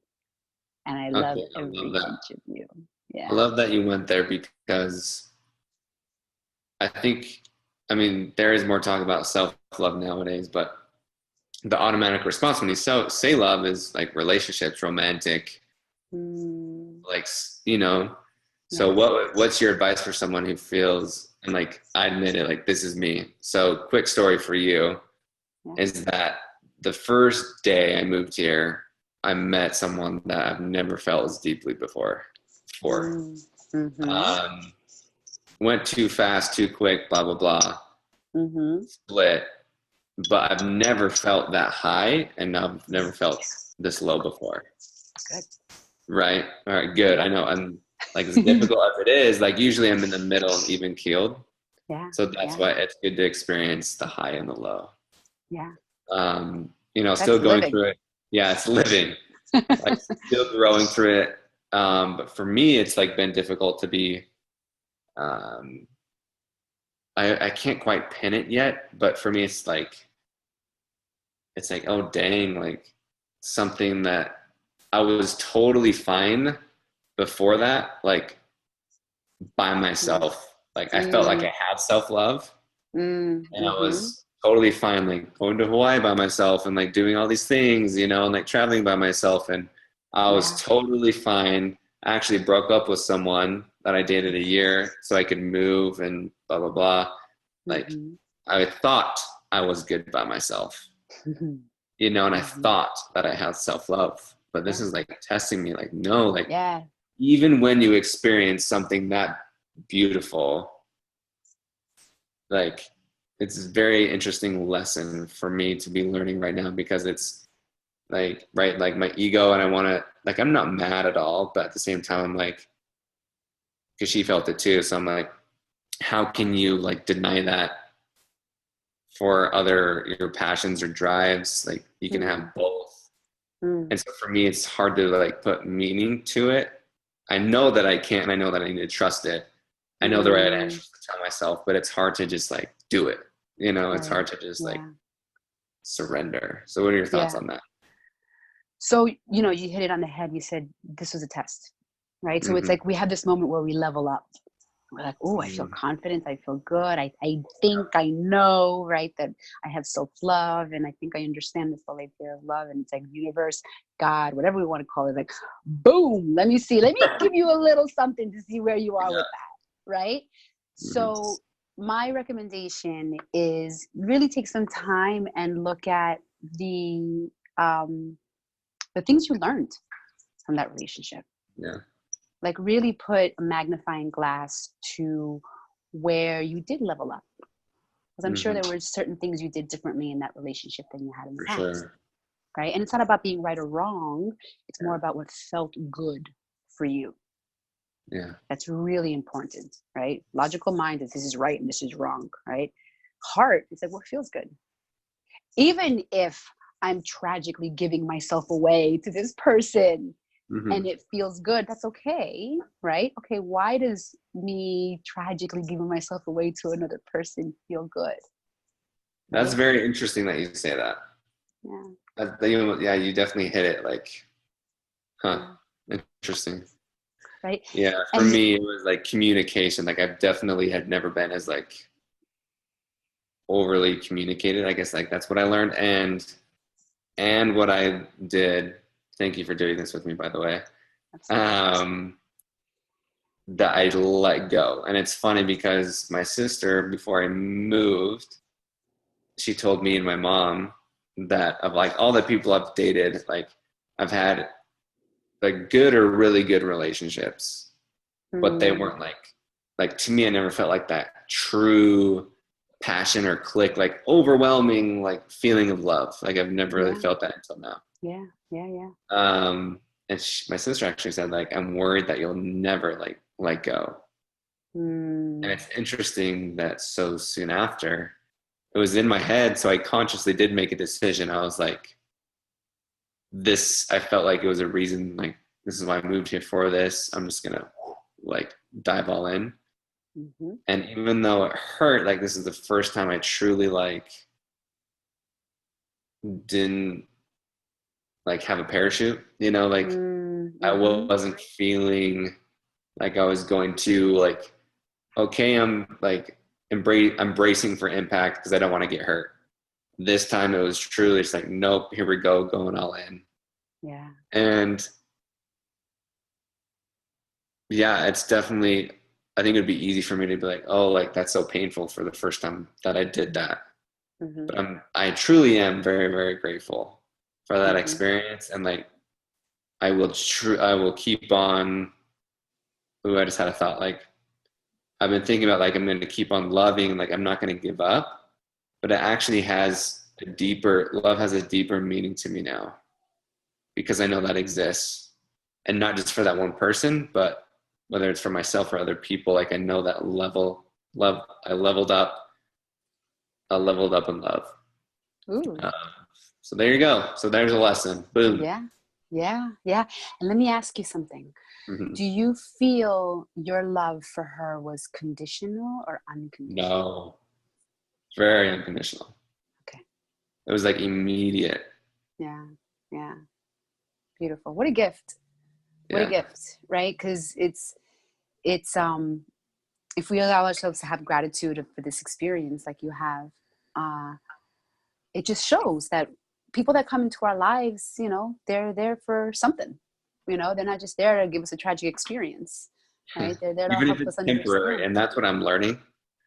And I love every inch of you. Yeah. I love that you went there because I think, there is more talk about self-love nowadays, but the automatic response when you say love is like relationships, romantic, like, so what's your advice for someone who feels, and like, I admit it, like, this is me. So quick story for you is that the first day I moved here, I met someone that I've never felt as deeply before. Went too fast, too quick, blah, blah, blah. Split. But I've never felt that high, and I've never felt this low before. Good. Right? All right, good. I know. I'm like, as difficult as it is, like usually I'm in the middle and even keeled. Yeah. So that's why it's good to experience the high and the low. Yeah. Still going through it. Yeah, it's living. Like still growing through it. But for me, it's like been difficult to be, I can't quite pin it yet, but for me, it's like, oh dang, like something that I was totally fine before that, like by myself. Like I felt like I had self-love and I was totally fine, like going to Hawaii by myself and like doing all these things, and like traveling by myself. And I was totally fine. I actually broke up with someone that I dated a year so I could move and blah, blah, blah. Like I thought I was good by myself, and I thought that I had self-love, but this is like testing me, like, no, like even when you experience something that beautiful, like it's a very interesting lesson for me to be learning right now, because it's like, right, like my ego, and I want to, like, I'm not mad at all, but at the same time I'm like, because she felt it too, so I'm like, how can you like deny that for your passions or drives? Like you can have both, Mm. And so for me, it's hard to like put meaning to it. I know that I can't, and I know that I need to trust it. I know the right answers to tell myself, but it's hard to just like do it. You know, it's Right. hard to just like Yeah. surrender. So what are your thoughts Yeah. on that? So, you hit it on the head. You said this was a test, right? So it's Mm-hmm. like we have this moment where we level up. We're like, oh, I feel confident. I feel good. I think I know, right, that I have self-love, and I think I understand this whole idea of love. And it's like universe, God, whatever we want to call it, like, boom, let me give you a little something to see where you are with that, right? Mm-hmm. So my recommendation is really take some time and look at the things you learned from that relationship. Yeah. Like really put a magnifying glass to where you did level up. Because I'm sure there were certain things you did differently in that relationship than you had in the past. Sure. Right? And it's not about being right or wrong. It's more about what felt good for you. Yeah. That's really important, right? Logical mind is this is right and this is wrong, right? Heart is like what feels good. Even if I'm tragically giving myself away to this person and it feels good, that's okay, right? Okay, why does me tragically giving myself away to another person feel good? That's Right? very interesting that you say that. Yeah. You definitely hit it. Like, interesting. Right. Yeah, for me, it was like communication. Like, I've definitely had never been as like overly communicated. I guess like that's what I learned, and what I did. Thank you for doing this with me, by the way. That I let go, and it's funny because my sister, before I moved, she told me and my mom that of like all the people I've dated, like I've had like good or really good relationships, but they weren't like to me, I never felt like that true passion or click, like overwhelming like feeling of love. Like I've never really felt that until now. Yeah. And my sister actually said like, I'm worried that you'll never like let go. And it's interesting that so soon after, it was in my head, so I consciously did make a decision. I was like, I felt like it was a reason, like, this is why I moved here for this. I'm just gonna like dive all in. And even though it hurt, like this is the first time I truly like didn't like have a parachute, like I wasn't feeling like I was going to like, okay, I'm like embracing for impact because I don't want to get hurt. This time it was truly just like, nope, here we go, going all in. Yeah. And yeah, it's definitely, I think it'd be easy for me to be like, oh, like that's so painful for the first time that I did that. But I truly am very, very grateful for that experience. And like, I will keep on. Ooh, I just had a thought. Like, I've been thinking about like, I'm going to keep on loving, like I'm not going to give up, but it actually love has a deeper meaning to me now because I know that exists, and not just for that one person, but whether it's for myself or other people, like I know that I leveled up in love. So there you go. So there's a lesson. Boom. Yeah. And let me ask you something. Do you feel your love for her was conditional or unconditional? No, very unconditional. Okay. It was like immediate. Yeah. Beautiful. What a gift. What a gift, right? Because it's if we allow ourselves to have gratitude for this experience like you have, it just shows that people that come into our lives, they're there for something. They're not just there to give us a tragic experience, right? They're there to Even help if us it's temporary, understand. and that's what I'm learning.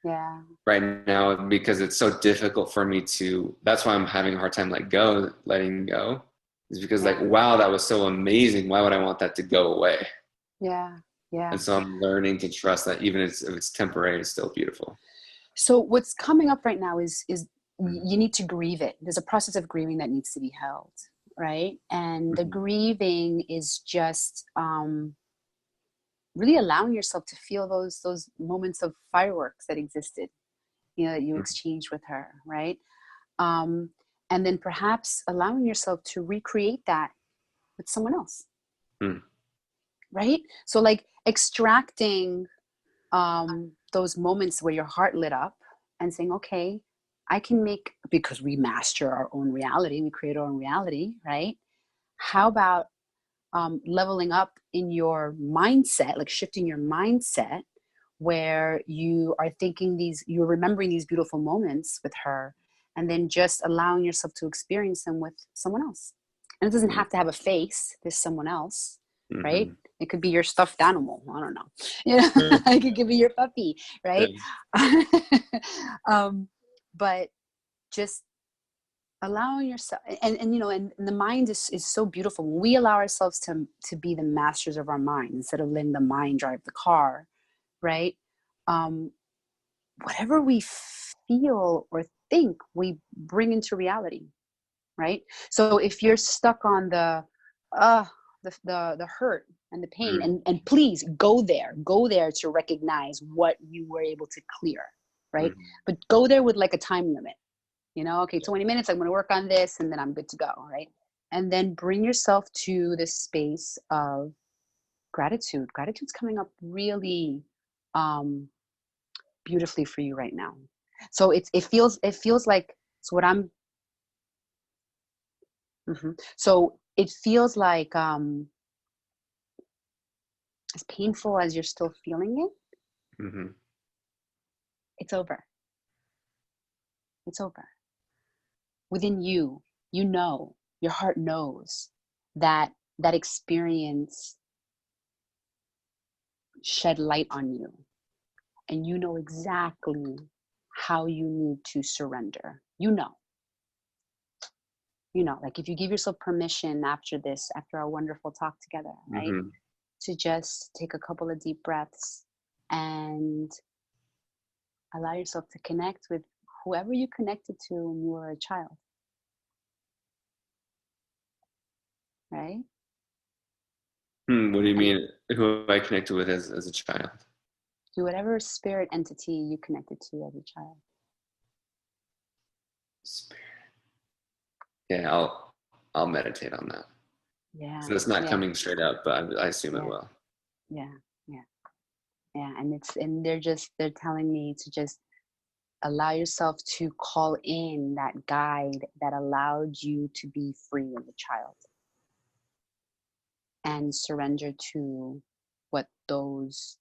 Yeah. Right now, because it's so difficult for me that's why I'm having a hard time letting go, is because like, wow, that was so amazing. Why would I want that to go away? Yeah. And so I'm learning to trust that even if it's temporary, it's still beautiful. So what's coming up right now is you need to grieve it. There's a process of grieving that needs to be held, right? And the grieving is just really allowing yourself to feel those moments of fireworks that existed, that you exchanged with her, right? And then perhaps allowing yourself to recreate that with someone else. Mm. Right? So like extracting those moments where your heart lit up and saying, okay, I can make, because we master our own reality, we create our own reality, right? How about leveling up in your mindset, like shifting your mindset, where you are thinking you're remembering these beautiful moments with her, and then just allowing yourself to experience them with someone else. And it doesn't have to have a face, there's someone else, right? It could be your stuffed animal. I don't know. You know, it could be your puppy, right? But just allowing yourself, and you know, and the mind is so beautiful. When we allow ourselves to be the masters of our mind instead of letting the mind drive the car, right? Whatever we feel or think, we bring into reality, right? So if you're stuck on the hurt and the pain, and please go there to recognize what you were able to clear, right? But go there with like a time limit, you know, okay, 20 minutes, I'm going to work on this and then I'm good to go, right? And then bring yourself to this space of gratitude. Gratitude's coming up really beautifully for you right now. So it feels like, so what I'm so it feels like as painful as you're still feeling it, it's over. It's over. Within you, you know, your heart knows that that experience shed light on you, and you know exactly how you need to surrender. You know, like if you give yourself permission after our wonderful talk together, right? To just take a couple of deep breaths and allow yourself to connect with whoever you connected to when you were a child, right? What do you mean, who I connected with as a child? To whatever spirit entity you connected to as a child. Spirit. Yeah, I'll meditate on that. Yeah. So it's not coming straight up, but I assume it will. Yeah. And they're telling me to just allow yourself to call in that guide that allowed you to be free as a child, and surrender to what those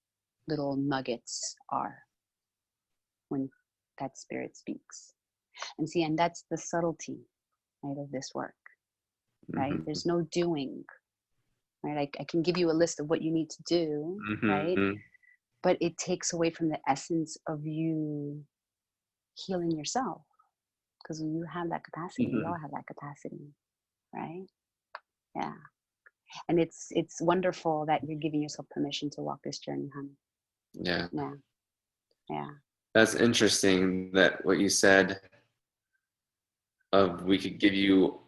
little nuggets are when that spirit speaks. And see, and that's the subtlety, right, of this work, right? There's no doing, right? I can give you a list of what you need to do, right? But it takes away from the essence of you healing yourself, because you have that capacity. We all have that capacity, right? Yeah. And it's wonderful that you're giving yourself permission to walk this journey, honey. Yeah. That's interesting, that what you said of we could give you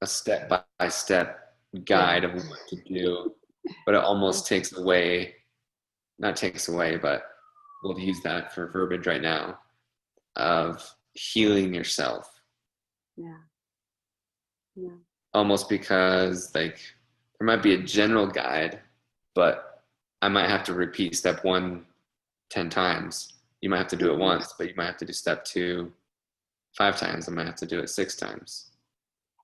a step-by-step guide of what to do, but it almost not takes away, but we'll use that for verbiage right now, of healing yourself. Yeah. Almost because like there might be a general guide, but I might have to repeat step 1 10 times. You might have to do it once, but you might have to do step 2 5 times. I might have to do it 6 times.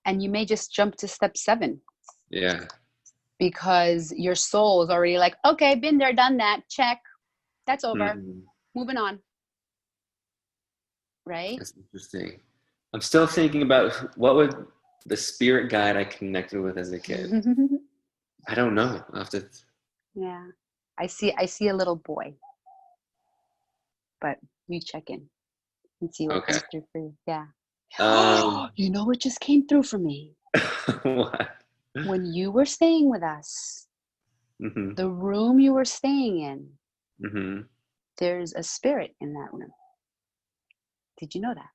And you may just jump to step 7. Yeah. Because your soul is already like, okay, been there, done that, check. That's over. Moving on. Right? That's interesting. I'm still thinking about what would the spirit guide I connected with as a kid. I don't know. I'll have to. Yeah. I see a little boy. But you check in and see what comes through for you. Yeah. You know what just came through for me? What? When you were staying with us, the room you were staying in, there's a spirit in that room. Did you know that?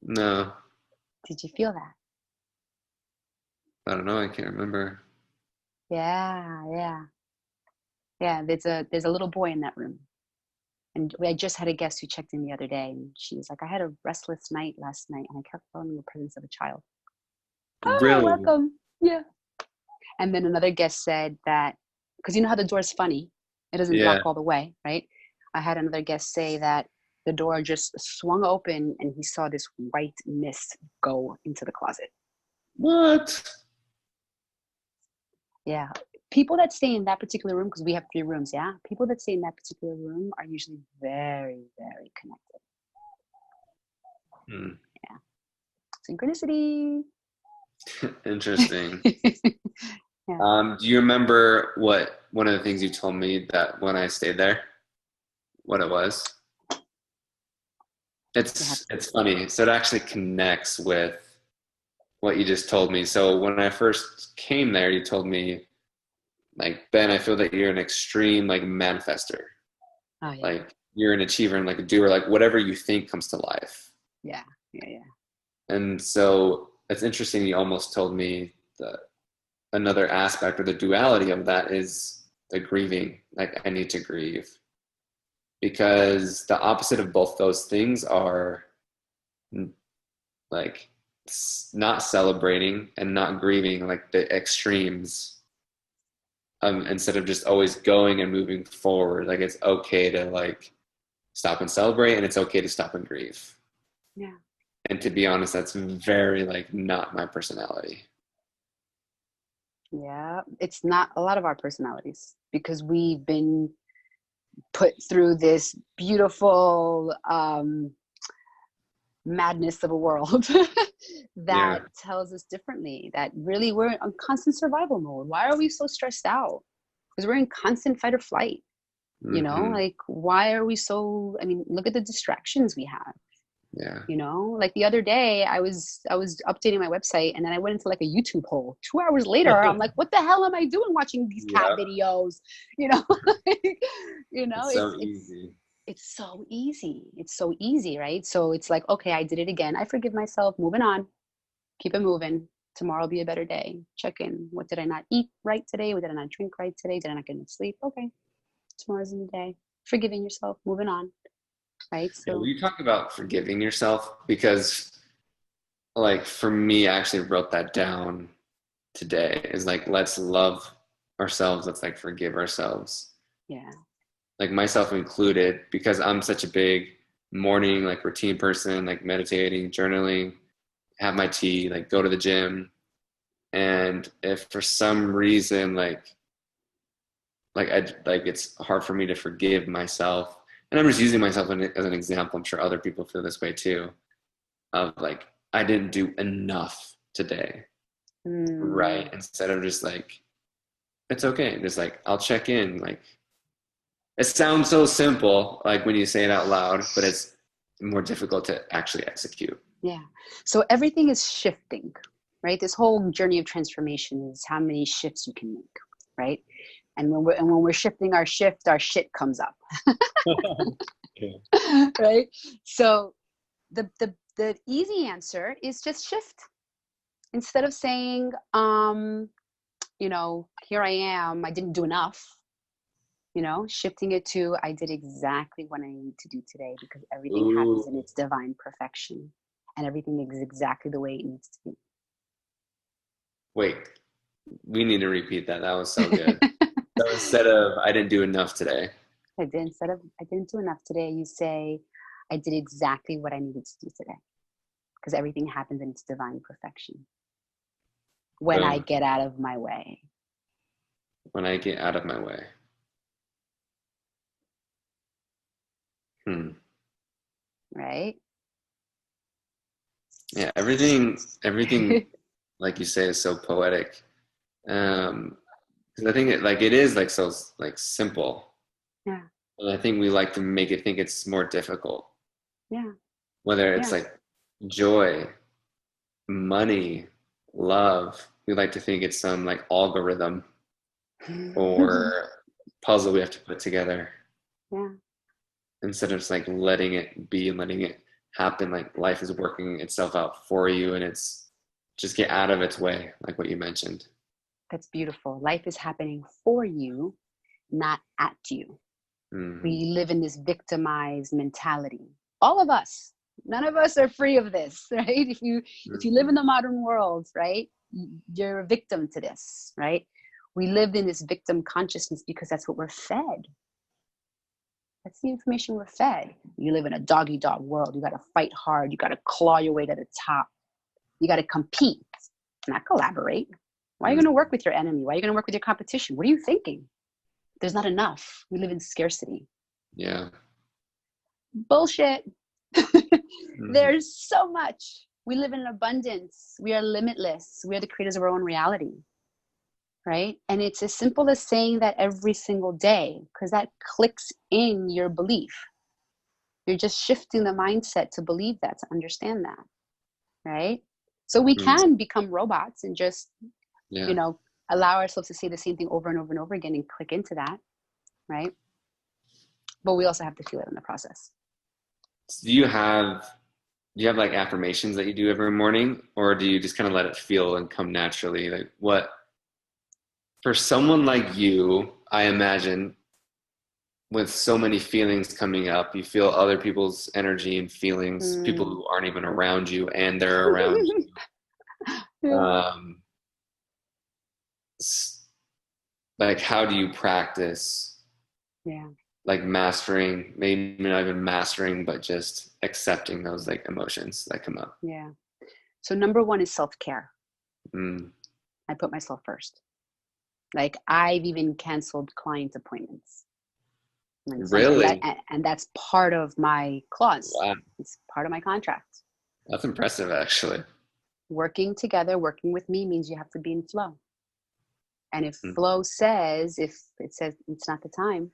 No. Did you feel that? I don't know. I can't remember. Yeah. There's a little boy in that room. And I just had a guest who checked in the other day, and she was like, I had a restless night last night, and I kept feeling the presence of a child. Really? Welcome. Yeah. And then another guest said that, because you know how the door is funny, it doesn't Yeah. lock all the way, right? I had another guest say that the door just swung open and he saw this white mist go into the closet. What? Yeah. People that stay in that particular room, because we have 3 rooms, yeah? People that stay in that particular room are usually very, very connected. Hmm. Yeah. Synchronicity. Interesting. Yeah. Do you remember what one of the things you told me that when I stayed there, what it was? It's funny. So it actually connects with what you just told me. So when I first came there, you told me, like, Ben, I feel that you're an extreme like manifester. Oh, yeah. Like you're an achiever and like a doer, like whatever you think comes to life. Yeah. Yeah. Yeah. And so it's interesting you almost told me that another aspect or the duality of that is the grieving. Like I need to grieve. Because the opposite of both those things are like not celebrating and not grieving, like the extremes. Instead of just always going and moving forward, like it's okay to like stop and celebrate, and it's okay to stop and grieve. Yeah. And to be honest, that's very like not my personality. Yeah. It's not a lot of our personalities because we've been put through this beautiful madness of a world that tells us differently, that really we're in constant survival mode. Why are we so stressed out? Because we're in constant fight or flight. You know, like why are we so, I mean, look at the distractions we have. Yeah. You know, like the other day I was updating my website and then I went into like a YouTube hole. 2 hours later, I'm like, what the hell am I doing watching these cat videos? You know, you know, It's so easy. It's so easy. It's so easy, right? So it's like, okay, I did it again. I forgive myself, moving on, keep it moving. Tomorrow will be a better day. Check in. What did I not eat right today? What did I not drink right today? Did I not get enough sleep? Okay. Tomorrow's a new day. Forgiving yourself, moving on. Right. Yeah, So will you talk about forgiving yourself? Because like for me, I actually wrote that down today. Is like, let's love ourselves. Let's like forgive ourselves. yeah. Like myself included, because I'm such a big morning like routine person, like meditating, journaling, have my tea, like go to the gym. And if for some reason I like it's hard for me to forgive myself, and I'm just using myself as an example. I'm sure other people feel this way too. Of like I didn't do enough today, right? Instead of just like it's okay, just like I'll check in. Like it sounds so simple, like when you say it out loud, but it's more difficult to actually execute. Yeah. So everything is shifting, right? This whole journey of transformation is how many shifts you can make, right? And when we're shifting our shift, our shit comes up. Right? So the easy answer is just shift. Instead of saying, you know, here I am, I didn't do enough, you know, shifting it to I did exactly what I need to do today because everything happens in its divine perfection and everything is exactly the way it needs to be. Wait, we need to repeat that. That was so good. So instead of I didn't do enough today. Instead of I didn't do enough today, you say I did exactly what I needed to do today because everything happens in its divine perfection. When I get out of my way. When I get out of my way. Right? Yeah, everything like you say is so poetic. Because I think it is like so like simple. Yeah. And I think we like to make it think it's more difficult. Yeah. Whether it's like joy, money, love, we like to think it's some like algorithm or puzzle we have to put together. Yeah. Instead of just like letting it be and letting it happen, like life is working itself out for you and it's just get out of its way, like what you mentioned. That's beautiful. Life is happening for you, not at you. We live in this victimized mentality. All of us, None of us are free of this, right? If you live in the modern world, right, you're a victim to this, right? We lived in this victim consciousness because that's what we're fed. That's the information we're fed. You live in a dog-eat-dog world. You got to fight hard. You got to claw your way to the top. You got to compete, not collaborate. Why are you going to work with your enemy? Why are you going to work with your competition? What are you thinking? There's not enough. We live in scarcity. Yeah. Bullshit. There's so much. We live in abundance. We are limitless. We are the creators of our own reality. Right? And it's as simple as saying that every single day, because that clicks in your belief. You're just shifting the mindset to believe that, to understand that. Right? So we can become robots and just, you know, allow ourselves to say the same thing over and over and over again and click into that. Right? But we also have to feel it in the process. Do you have like affirmations that you do every morning, or do you just kind of let it feel and come naturally? Like what? For someone like you, I imagine, with so many feelings coming up, you feel other people's energy and feelings, people who aren't even around you and they're around you. Like, how do you practice? Yeah. Like mastering, maybe not even mastering, but just accepting those like emotions that come up. Yeah. So number one is self-care. I put myself first. Like I've even canceled client appointments. Really? And that's part of my clause. Wow. It's part of my contract. That's impressive, actually. Working together, working with me means you have to be in flow. And if flow says, if it says it's not the time,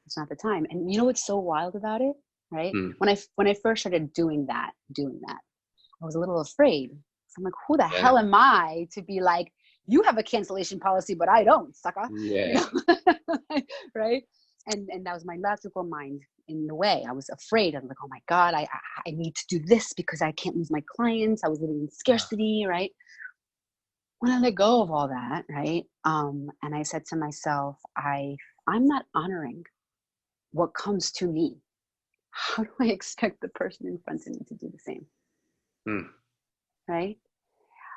it's not the time. And you know what's so wild about it, right? When I first started doing that, I was a little afraid. So I'm like, who the hell am I to be like, you have a cancellation policy, but I don't, sucker. Yeah. You know? Right? And that was my logical mind in the way. I was afraid. I was like, oh my God, I need to do this because I can't lose my clients. I was living in scarcity, right? When I let go of all that, right? And I said to myself, I'm not honoring what comes to me. How do I expect the person in front of me to do the same? Right?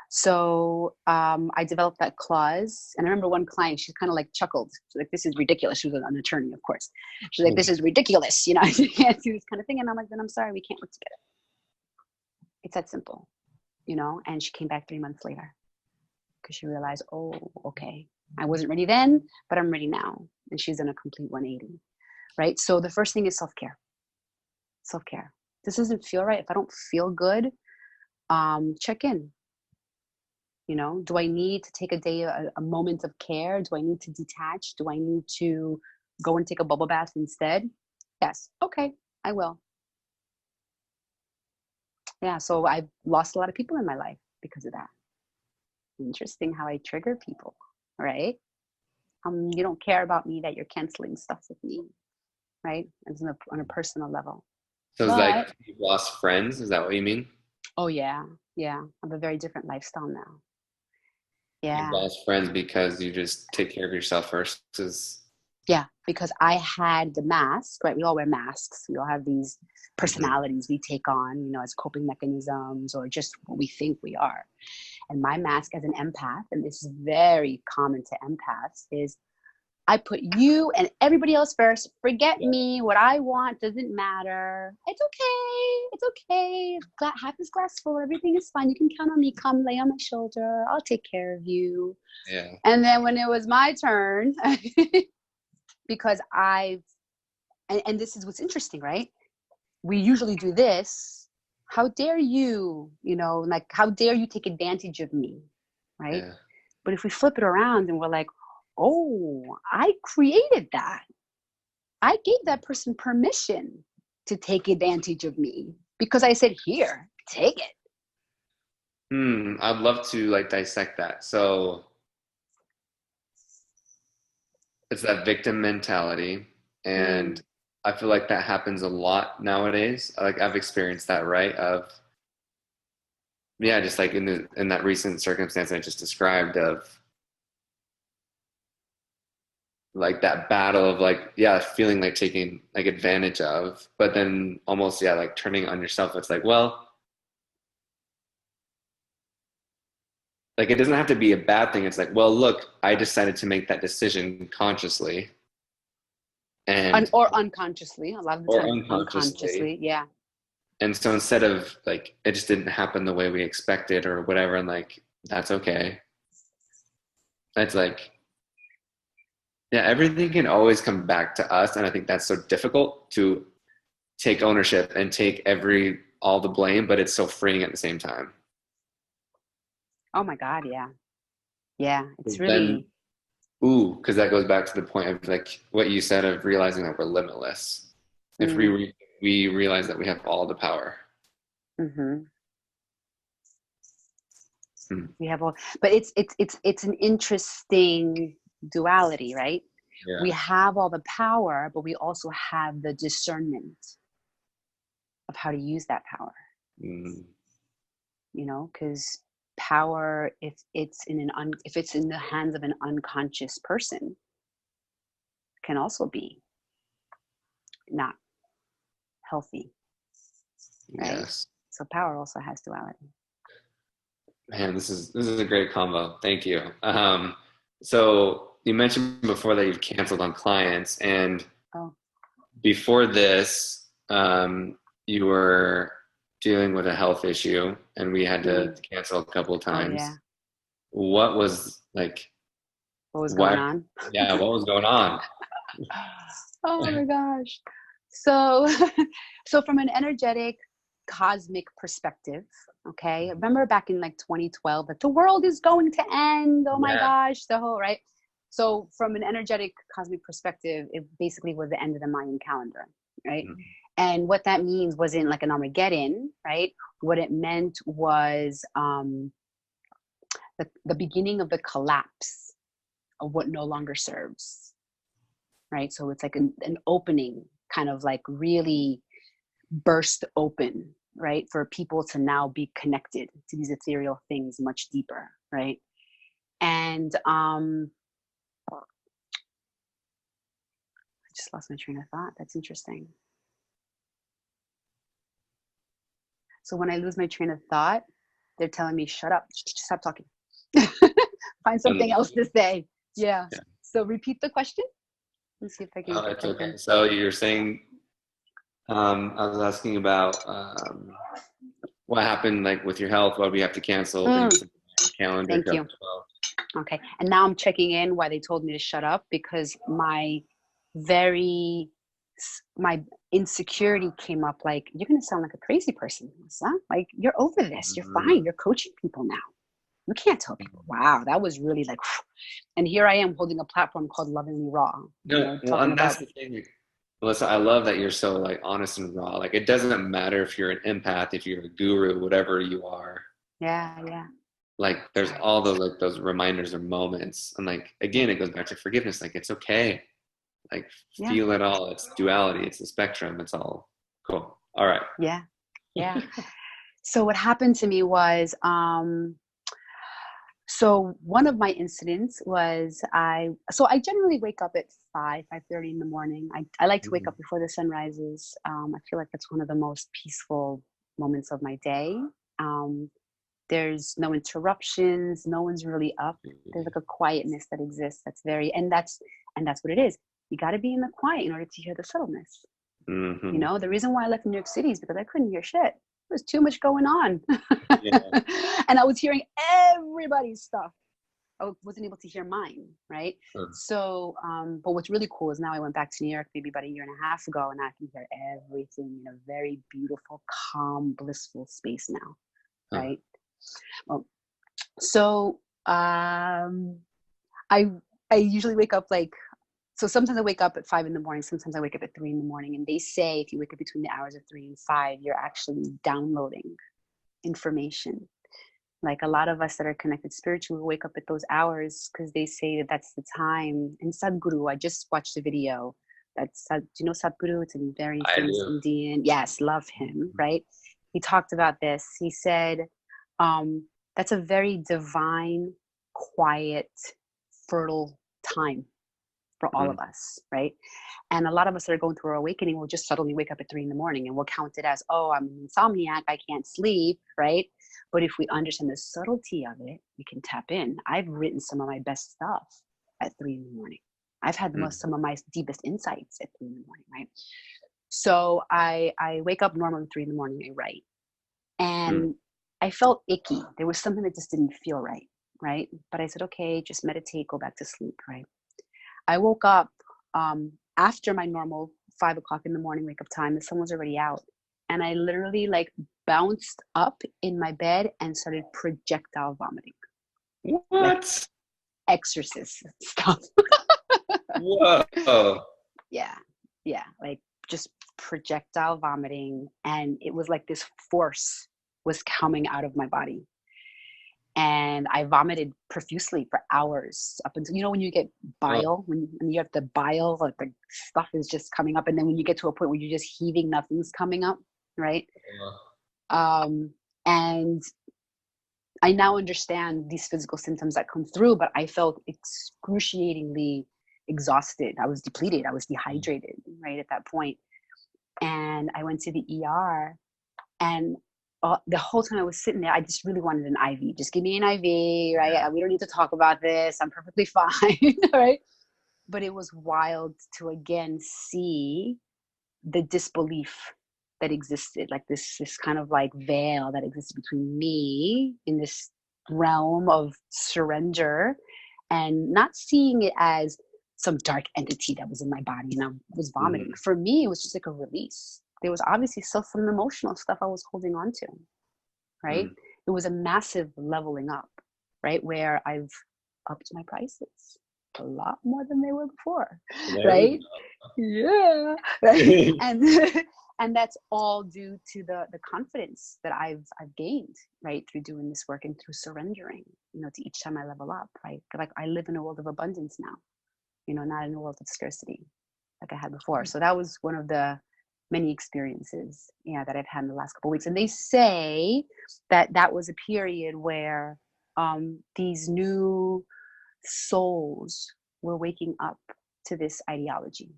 So I developed that clause. And I remember one client, she kind of like chuckled. She's like, this is ridiculous. She was an attorney, of course. She's like, this is ridiculous. You know, you can't do this kind of thing. And I'm like, then I'm sorry, we can't work together. It's that simple, you know? And she came back 3 months later because she realized, oh, okay. I wasn't ready then, but I'm ready now. And she's done a complete 180, right? So the first thing is self-care. Self-care. This doesn't feel right. If I don't feel good, check in. You know, do I need to take a day, a moment of care? Do I need to detach? Do I need to go and take a bubble bath instead? Yes. Okay, I will. Yeah, so I've lost a lot of people in my life because of that. Interesting how I trigger people, right? You don't care about me that you're canceling stuff with me, right? It's on a personal level. So it's like you've lost friends? Is that what you mean? Oh, yeah. Yeah. I have a very different lifestyle now. Yeah. You've lost friends because you just take care of yourself first. Yeah, because I had the mask, right? We all wear masks. We all have these personalities we take on, you know, as coping mechanisms or just what we think we are. And my mask as an empath, and this is very common to empaths, is I put you and everybody else first. Forget me. What I want doesn't matter. It's okay. It's okay. Half is glass full. Everything is fine. You can count on me. Come lay on my shoulder. I'll take care of you. Yeah. And then when it was my turn, because and this is what's interesting, right? We usually do this. How dare you, you know, like, how dare you take advantage of me, right? Yeah. But if we flip it around and we're like, oh, I created that. I gave that person permission to take advantage of me because I said, here, take it. I'd love to like dissect that. So it's that victim mentality. And I feel like that happens a lot nowadays. Like I've experienced that, right? Just like in that recent circumstance I just described of like that battle of like, yeah, feeling like taking like advantage of, but then almost, yeah, like turning on yourself. It's like, well, like it doesn't have to be a bad thing. It's like, well, look, I decided to make that decision consciously and Or unconsciously, a lot of the or time unconsciously. unconsciously. Yeah. And so instead of like it just didn't happen the way we expected or whatever, and like that's okay. It's like, yeah, everything can always come back to us, and I think that's so difficult to take ownership and take all the blame, but it's so freeing at the same time. Oh my God. Yeah. Yeah. It's Then, really, because that goes back to the point of like what you said of realizing that we're limitless. If mm, we realize that we have all the power. mm-hmm. Hmm. We have all, but it's an interesting duality, right? Yeah. We have all the power, but we also have the discernment of how to use that power. Mm. You know, because power, if it's in the hands of an unconscious person, can also be not healthy, right? Yes. So power also has duality. Man, this is a great combo. Thank you. So you mentioned before that you've canceled on clients, and Oh, before this, you were dealing with a health issue, and we had to cancel a couple of oh times. yeah. What was like? What was going on? Yeah, what was going on? Oh my gosh. So, so from an energetic, cosmic perspective, okay. Remember back in like 2012, that the world is going to end. Oh my Yeah. gosh, the whole right. So from an energetic, cosmic perspective, it basically was the end of the Mayan calendar, right? Mm. And what that means wasn't like an Armageddon, right? What it meant was the beginning of the collapse of what no longer serves, right? So it's like an opening, kind of like really burst open, right? For people to now be connected to these ethereal things much deeper, right? And I just lost my train of thought. That's interesting. So when I lose my train of thought, they're telling me, shut up, stop talking. Find something else to say. Yeah. So repeat the question. Let's see if I can. Oh, that's okay. So you're saying, I was asking about what happened like with your health, why we have to cancel the calendar. Thank you. Okay. And now I'm checking in why they told me to shut up, because my insecurity came up like, you're going to sound like a crazy person, Melissa. Like, you're over this. You're fine. You're coaching people now. You can't tell people. Wow, that was really like, and here I am holding a platform called Lovingly Raw. No, well, and that's the thing, Melissa. I love that you're so like honest and raw. Like, it doesn't matter if you're an empath, if you're a guru, whatever you are. Yeah, yeah. Like, there's all those like those reminders or moments, and like again, it goes back to forgiveness. Like, it's okay. Like, feel it all. It's duality. It's the spectrum. It's all cool. All right. Yeah, yeah. So what happened to me was, so one of my incidents was I generally wake up at 5:30 in the morning. I like to wake up before the sun rises. I feel like that's one of the most peaceful moments of my day. There's no interruptions. No one's really up. There's like a quietness that exists. That's what it is. You got to be in the quiet in order to hear the subtleness. Mm-hmm. You know, the reason why I left New York City is because I couldn't hear shit. There was too much going on. Yeah. And I was hearing everybody's stuff. I wasn't able to hear mine, right? So, but what's really cool is now I went back to New York maybe about a year and a half ago, and I can hear everything in a very beautiful, calm, blissful space now, right? Well, so I usually wake up so sometimes I wake up at 5 a.m. Sometimes I wake up at 3 a.m. And they say if you wake up between the hours of 3 and 5, you're actually downloading information. Like a lot of us that are connected spiritually wake up at those hours because they say that that's the time. And Sadhguru, I just watched a video. Do you know Sadhguru? It's a very famous Indian. Yes, love him, right? He talked about this. He said, that's a very divine, quiet, fertile time. for all of us, right? And a lot of us that are going through our awakening will just suddenly wake up at 3 a.m. and we'll count it as, oh, I'm an insomniac, I can't sleep, right? But if we understand the subtlety of it, we can tap in. I've written some of my best stuff at 3 a.m. I've had some of my deepest insights at 3 a.m, right? So I wake up normally at 3 a.m, I write. And I felt icky. There was something that just didn't feel right, right? But I said, okay, just meditate, go back to sleep, right? I woke up after my normal 5 o'clock in the morning wake up time, the sun was already out. And I literally like bounced up in my bed and started projectile vomiting. What? Like exorcist stuff. Whoa. Yeah. Like just projectile vomiting. And it was like this force was coming out of my body. And I vomited profusely for hours up until, you know, when you get bile, when you have the bile, like the stuff is just coming up. And then when you get to a point where you're just heaving, nothing's coming up, right? And I now understand these physical symptoms that come through, but I felt excruciatingly exhausted. I was depleted. I was dehydrated, right, at that point. And I went to the ER, and the whole time I was sitting there, I just really wanted an IV. Just give me an IV, right? We don't need to talk about this. I'm perfectly fine, right? But it was wild to again see the disbelief that existed, like this kind of like veil that existed between me in this realm of surrender, and not seeing it as some dark entity that was in my body and I was vomiting. For me, it was just like a release. There was obviously still some emotional stuff I was holding on to, right? It was a massive leveling up, right? Where I've upped my prices a lot more than they were before, right? Yeah, right? And that's all due to the confidence that I've gained, right, through doing this work and through surrendering, you know, to each time I level up, right? Like I live in a world of abundance now, you know, not in a world of scarcity like I had before. So that was one of the many experiences, that I've had in the last couple of weeks. And they say that was a period where these new souls were waking up to this ideology,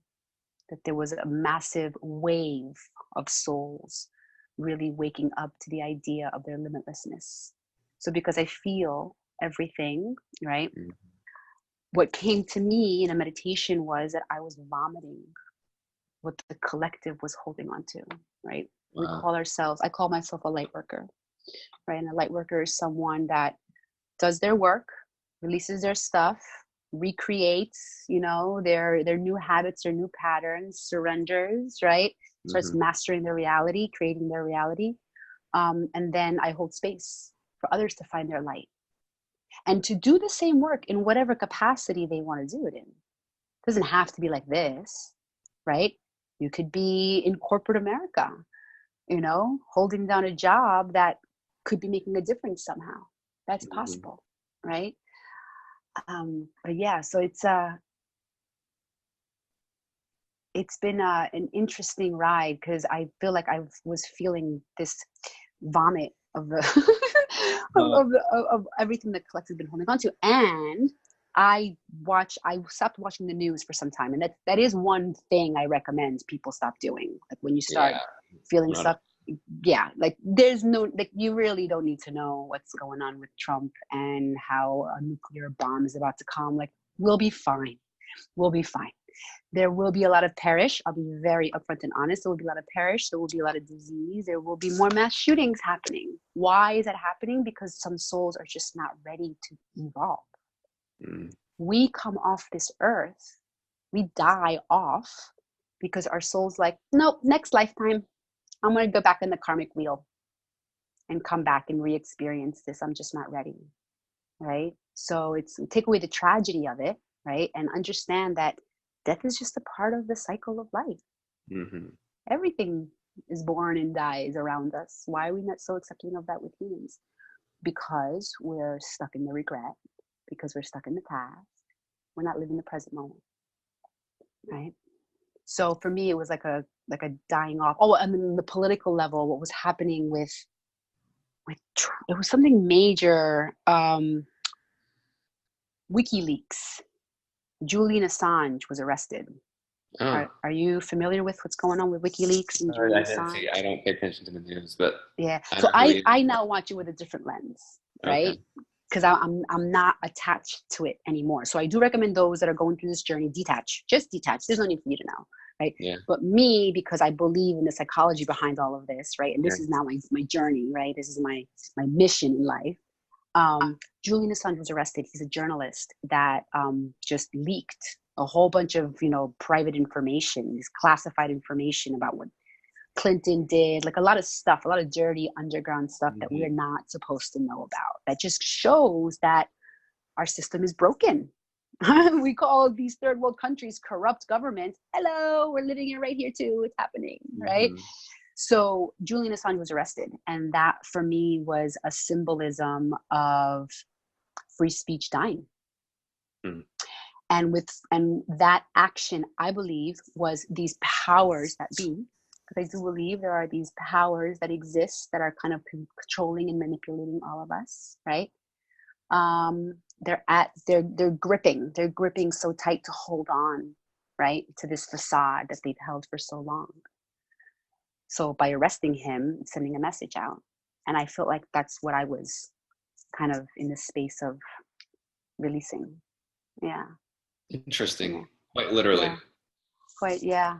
that there was a massive wave of souls really waking up to the idea of their limitlessness. So because I feel everything, right? What came to me in a meditation was that I was vomiting what the collective was holding on to, right? Wow. I call myself a light worker, right? And a light worker is someone that does their work, releases their stuff, recreates, you know, their new habits, their new patterns, surrenders, right? Starts mastering their reality, creating their reality. And then I hold space for others to find their light and to do the same work in whatever capacity they want to do it in. It doesn't have to be like this, right? You could be in corporate America, you know, holding down a job that could be making a difference somehow. That's possible, right? But yeah, so it's been an interesting ride, because I feel like I was feeling this vomit of the of everything the collective has been holding on to. And I stopped watching the news for some time, and that is one thing I recommend people stop doing. Like when you start feeling stuck, like there's no, like you really don't need to know what's going on with Trump and how a nuclear bomb is about to come. Like we'll be fine. We'll be fine. There will be a lot of perish. I'll be very upfront and honest. There will be a lot of perish. There will be a lot of disease. There will be more mass shootings happening. Why is that happening? Because some souls are just not ready to evolve. We come off this earth, we die off because our soul's like, nope, next lifetime, I'm going to go back in the karmic wheel and come back and re-experience this. I'm just not ready, right? So it's take away the tragedy of it, right? And understand that death is just a part of the cycle of life. Everything is born and dies around us. Why are we not so accepting of that with humans? Because we're stuck in the regret, because we're stuck in the past. We're not living the present moment, right? So for me, it was like a dying off. Oh, and then the political level, what was happening with Trump, it was something major. WikiLeaks, Julian Assange was arrested. Oh, Are you familiar with what's going on with WikiLeaks and Julian I didn't Assange? see. I don't pay attention to the news, but Yeah. I So don't believe. I now watch it with a different lens, right? Okay. Because I'm not attached to it anymore. So I do recommend those that are going through this journey, detach. Just detach. There's no need for you to know, right? Yeah. But me, because I believe in the psychology behind all of this, right? And this Yeah. is now my journey, right? This is my mission in life. Julian Assange was arrested. He's a journalist that just leaked a whole bunch of, private information, this classified information about what Clinton did, like a lot of stuff, a lot of dirty underground stuff that we're not supposed to know about. That just shows that our system is broken. We call these third world countries corrupt governments. Hello, we're living it right here too. It's happening, right? So Julian Assange was arrested, and that for me was a symbolism of free speech dying. And that action, I believe, was these powers that be, because I do believe there are these powers that exist that are kind of controlling and manipulating all of us, right? They're gripping so tight to hold on, right, to this facade that they've held for so long. So by arresting him, sending a message out. And I felt like that's what I was kind of in the space of releasing. Yeah. Interesting. Yeah. Quite literally. Yeah. Quite, yeah.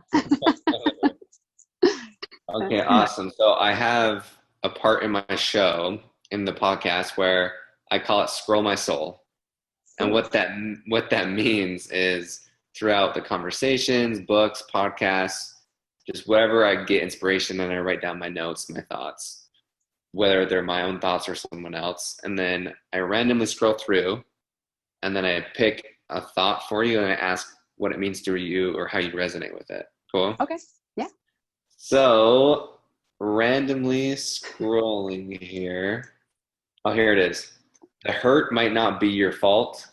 Okay, awesome. So I have a part in my show, in the podcast, where I call it Scroll My Soul. And what that means is throughout the conversations, books, podcasts, just wherever I get inspiration, and I write down my notes, my thoughts, whether they're my own thoughts or someone else. And then I randomly scroll through, and then I pick a thought for you, and I ask what it means to you or how you resonate with it. Cool? Okay. Yeah. So, randomly scrolling here. Oh, here it is. The hurt might not be your fault.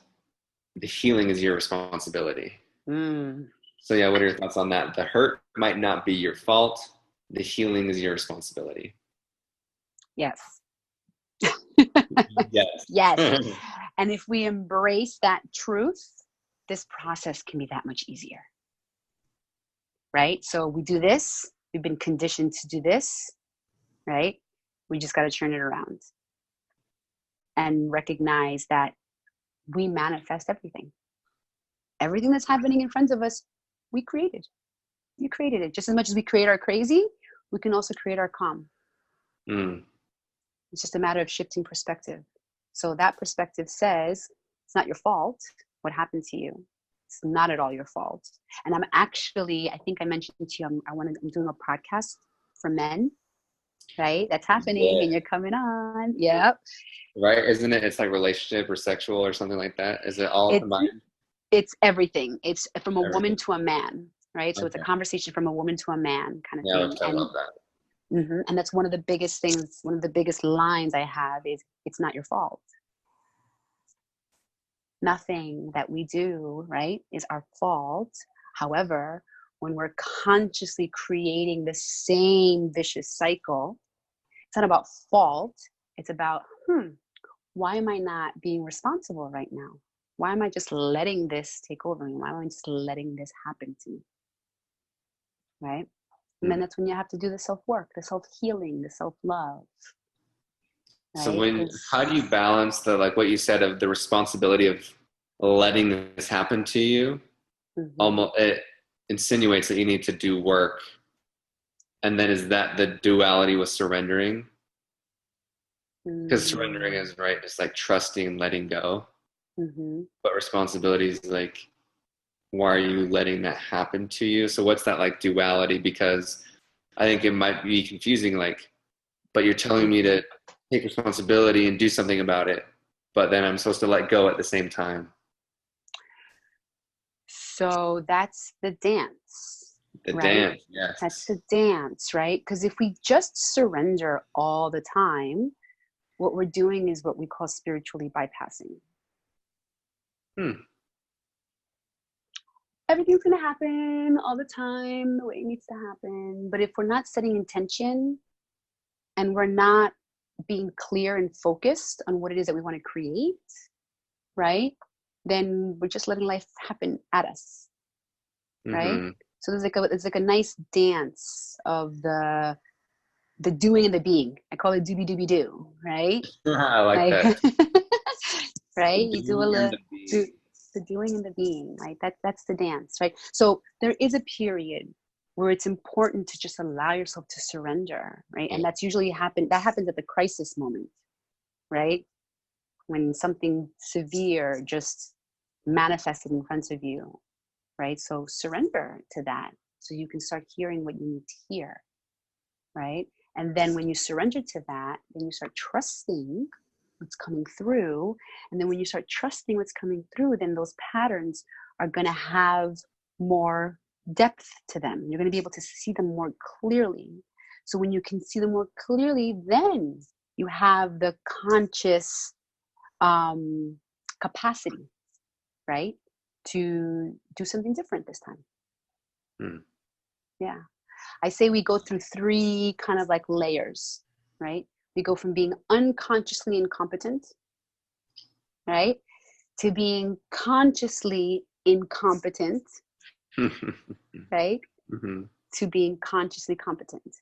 The healing is your responsibility. So yeah, what are your thoughts on that? The hurt might not be your fault. The healing is your responsibility. Yes. Yes. Yes. And if we embrace that truth, this process can be that much easier. Right? So we do this. We've been conditioned to do this. Right? We just got to turn it around and recognize that we manifest everything. Everything that's happening in front of us, we created. You created it. Just as much as we create our crazy, we can also create our calm. It's just a matter of shifting perspective. So that perspective says, it's not your fault what happened to you. It's not at all your fault. And I'm actually, I think I mentioned to you, I'm doing a podcast for men, right? That's happening, and you're coming on. Yep. Right? Isn't it? It's like relationship or sexual or something like that. Is it all combined? It's everything. It's from a woman to a man, right? So it's a conversation from a woman to a man kind of thing. I love that. And that's one of the biggest things, one of the biggest lines I have is, it's not your fault. Nothing that we do, right, is our fault. However, when we're consciously creating the same vicious cycle, it's not about fault. It's about, why am I not being responsible right now? Why am I just letting this take over me? Why am I just letting this happen to me? Right? And then that's when you have to do the self-work, the self-healing, the self-love. Right? So how do you balance the, like what you said, of the responsibility of letting this happen to you? Almost, it insinuates that you need to do work. And then is that the duality with surrendering? Because surrendering is, right, just like trusting and letting go. But responsibility is like, why are you letting that happen to you? So what's that like duality? Because I think it might be confusing, like, but you're telling me to take responsibility and do something about it, but then I'm supposed to let go at the same time. So that's the dance. The right? dance, yes. That's the dance, right? Because if we just surrender all the time, what we're doing is what we call spiritually bypassing. Everything's going to happen all the time the way it needs to happen. But if we're not setting intention and we're not being clear and focused on what it is that we want to create, right? then we're just letting life happen at us, right? Mm-hmm. So it's like a nice dance of the doing and the being. I call it doobie doobie doo, right? I like Like, that. right? The You do doing and the do being. the doing and the being, right? That's the dance, right? So there is a period where it's important to just allow yourself to surrender, right? And that's usually that happens at the crisis moment, right? When something severe just manifested in front of you, right? So surrender to that so you can start hearing what you need to hear, right? And then when you surrender to that, then you start trusting what's coming through. And then when you start trusting what's coming through, then those patterns are going to have more depth to them. You're going to be able to see them more clearly. So when you can see them more clearly, then you have the conscious capacity, right, to do something different this time. Yeah. I say we go through 3 kind of like layers, right? We go from being unconsciously incompetent, right, to being consciously incompetent, right, Mm-hmm. to being consciously competent.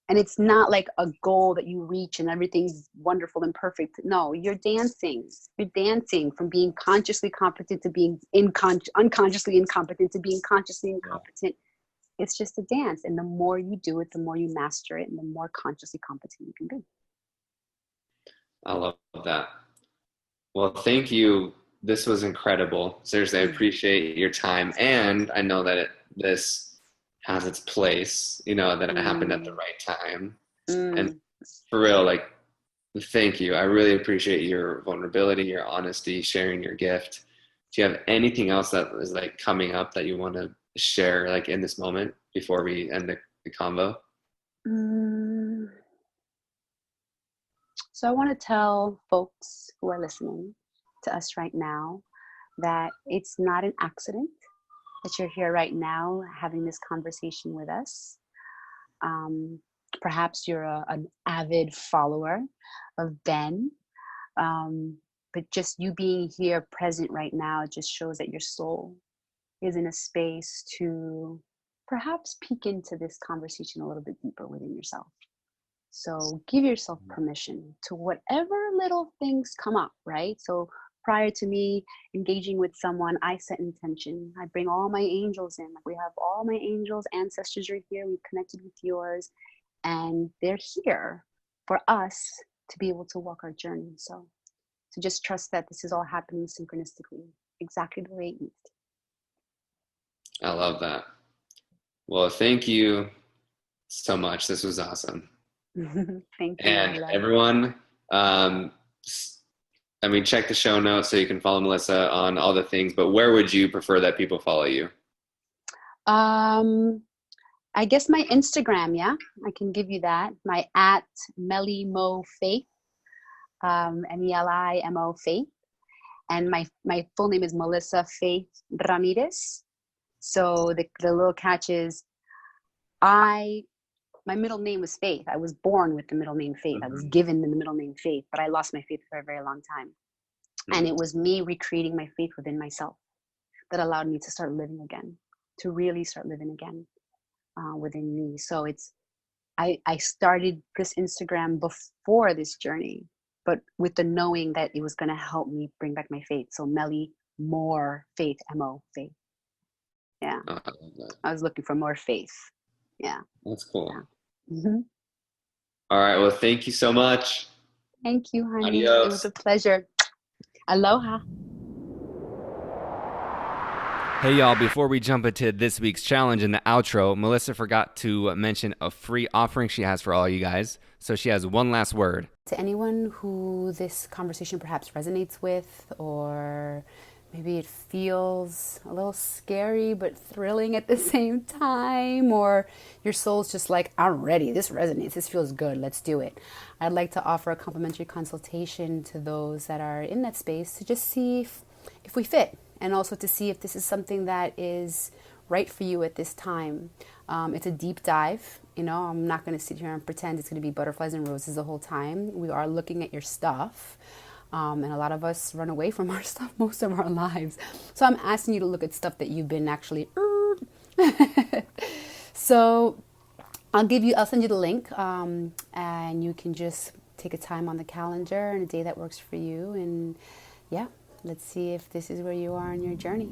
And it's not like a goal that you reach and everything's wonderful and perfect. No, you're dancing. You're dancing from being consciously competent to being unconsciously incompetent to being consciously incompetent. It's just a dance. And the more you do it, the more you master it, and the more consciously competent you can be. I love that. Well, thank you. This was incredible. Seriously, I appreciate your time. And I know that this has its place, that it happened at the right time. And for real, like, thank you. I really appreciate your vulnerability, your honesty, sharing your gift. Do you have anything else that is like coming up that you want to share like in this moment before we end the convo? So I want to tell folks who are listening to us right now that it's not an accident that you're here right now having this conversation with us. Perhaps you're an avid follower of Ben, but just you being here present right now just shows that your soul is in a space to perhaps peek into this conversation a little bit deeper within yourself. So give yourself permission to whatever little things come up, right? So prior to me engaging with someone, I set intention. I bring all my angels in. Like, we have all my angels, ancestors are here. We've connected with yours, and they're here for us to be able to walk our journey. So just trust that this is all happening synchronistically, exactly the way it needs to. I love that. Well, thank you so much. This was awesome. Thank you. And everyone, check the show notes so you can follow Melissa on all the things, but where would you prefer that people follow you? I guess my Instagram, yeah, I can give you that. My @Melimo Faith, MELIMO Faith. And my full name is Melissa Faith Ramirez. So the little catch is my middle name was Faith. I was born with the middle name Faith. I was given the middle name Faith, but I lost my faith for a very long time. And it was me recreating my faith within myself that allowed me to start living again, to really start living again within me. So I started this Instagram before this journey, but with the knowing that it was going to help me bring back my faith. So Melly, more faith, MO, faith. Yeah. Oh, I love that. I was looking for more faith. Yeah. That's cool. Yeah. Mm-hmm. All right. Well, thank you so much. Thank you, honey. Adios. It was a pleasure. Aloha. Hey y'all, before we jump into this week's challenge in the outro, Melissa forgot to mention a free offering she has for all you guys. So she has one last word. To anyone who this conversation perhaps resonates with, or maybe it feels a little scary but thrilling at the same time, or your soul's just like, I'm ready, this resonates, this feels good, let's do it. I'd like to offer a complimentary consultation to those that are in that space to just see if we fit, and also to see if this is something that is right for you at this time. It's a deep dive. I'm not going to sit here and pretend it's going to be butterflies and roses the whole time. We are looking at your stuff. And a lot of us run away from our stuff most of our lives. So I'm asking you to look at stuff that you've been actually. So I'll send you the link, and you can just take a time on the calendar and a day that works for you. And yeah, let's see if this is where you are in your journey.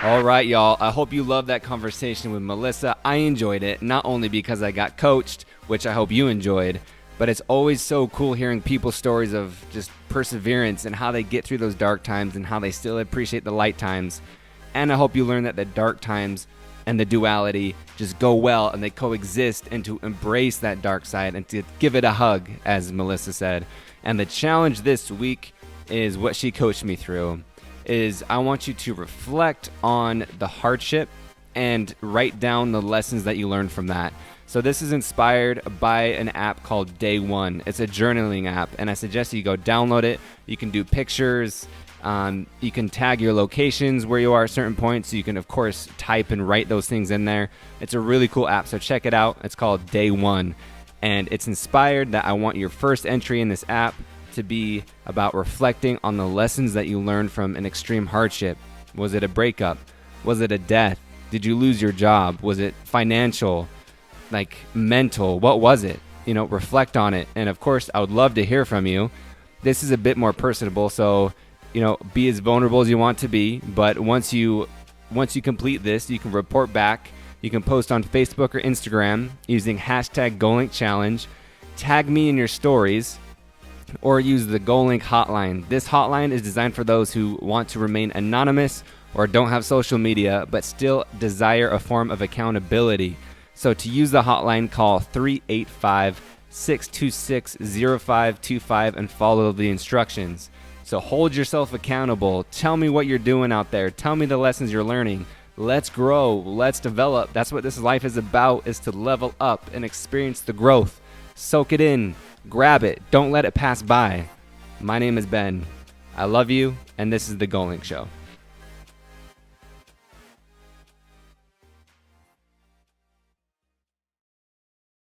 All right, y'all. I hope you loved that conversation with Melissa. I enjoyed it, not only because I got coached, which I hope you enjoyed, but it's always so cool hearing people's stories of just perseverance and how they get through those dark times and how they still appreciate the light times. And I hope you learn that the dark times and the duality just go well and they coexist, and to embrace that dark side and to give it a hug, as Melissa said. And the challenge this week is what she coached me through. Is I want you to reflect on the hardship and write down the lessons that you learned from that. So this is inspired by an app called Day One. It's a journaling app, and I suggest you go download it. You can do pictures. You can tag your locations where you are at certain points. So you can, of course, type and write those things in there. It's a really cool app, so check it out. It's called Day One, and it's inspired that I want your first entry in this app to be about reflecting on the lessons that you learned from an extreme hardship. Was it a breakup? Was it a death? Did you lose your job? Was it financial? Like mental? What was it? Reflect on it. And of course, I would love to hear from you. This is a bit more personable, so be as vulnerable as you want to be. But once you complete this, you can report back. You can post on Facebook or Instagram using hashtag Goalink Challenge. Tag me in your stories, or use the Goalink hotline. This hotline is designed for those who want to remain anonymous or don't have social media but still desire a form of accountability. So to use the hotline, call 385-626-0525 and follow the instructions. So hold yourself accountable. Tell me what you're doing out there. Tell me the lessons you're learning. Let's grow. Let's develop. That's what this life is about, is to level up and experience the growth. Soak it in. Grab it. Don't let it pass by. My name is Ben. I love you, and this is The Goalink Show.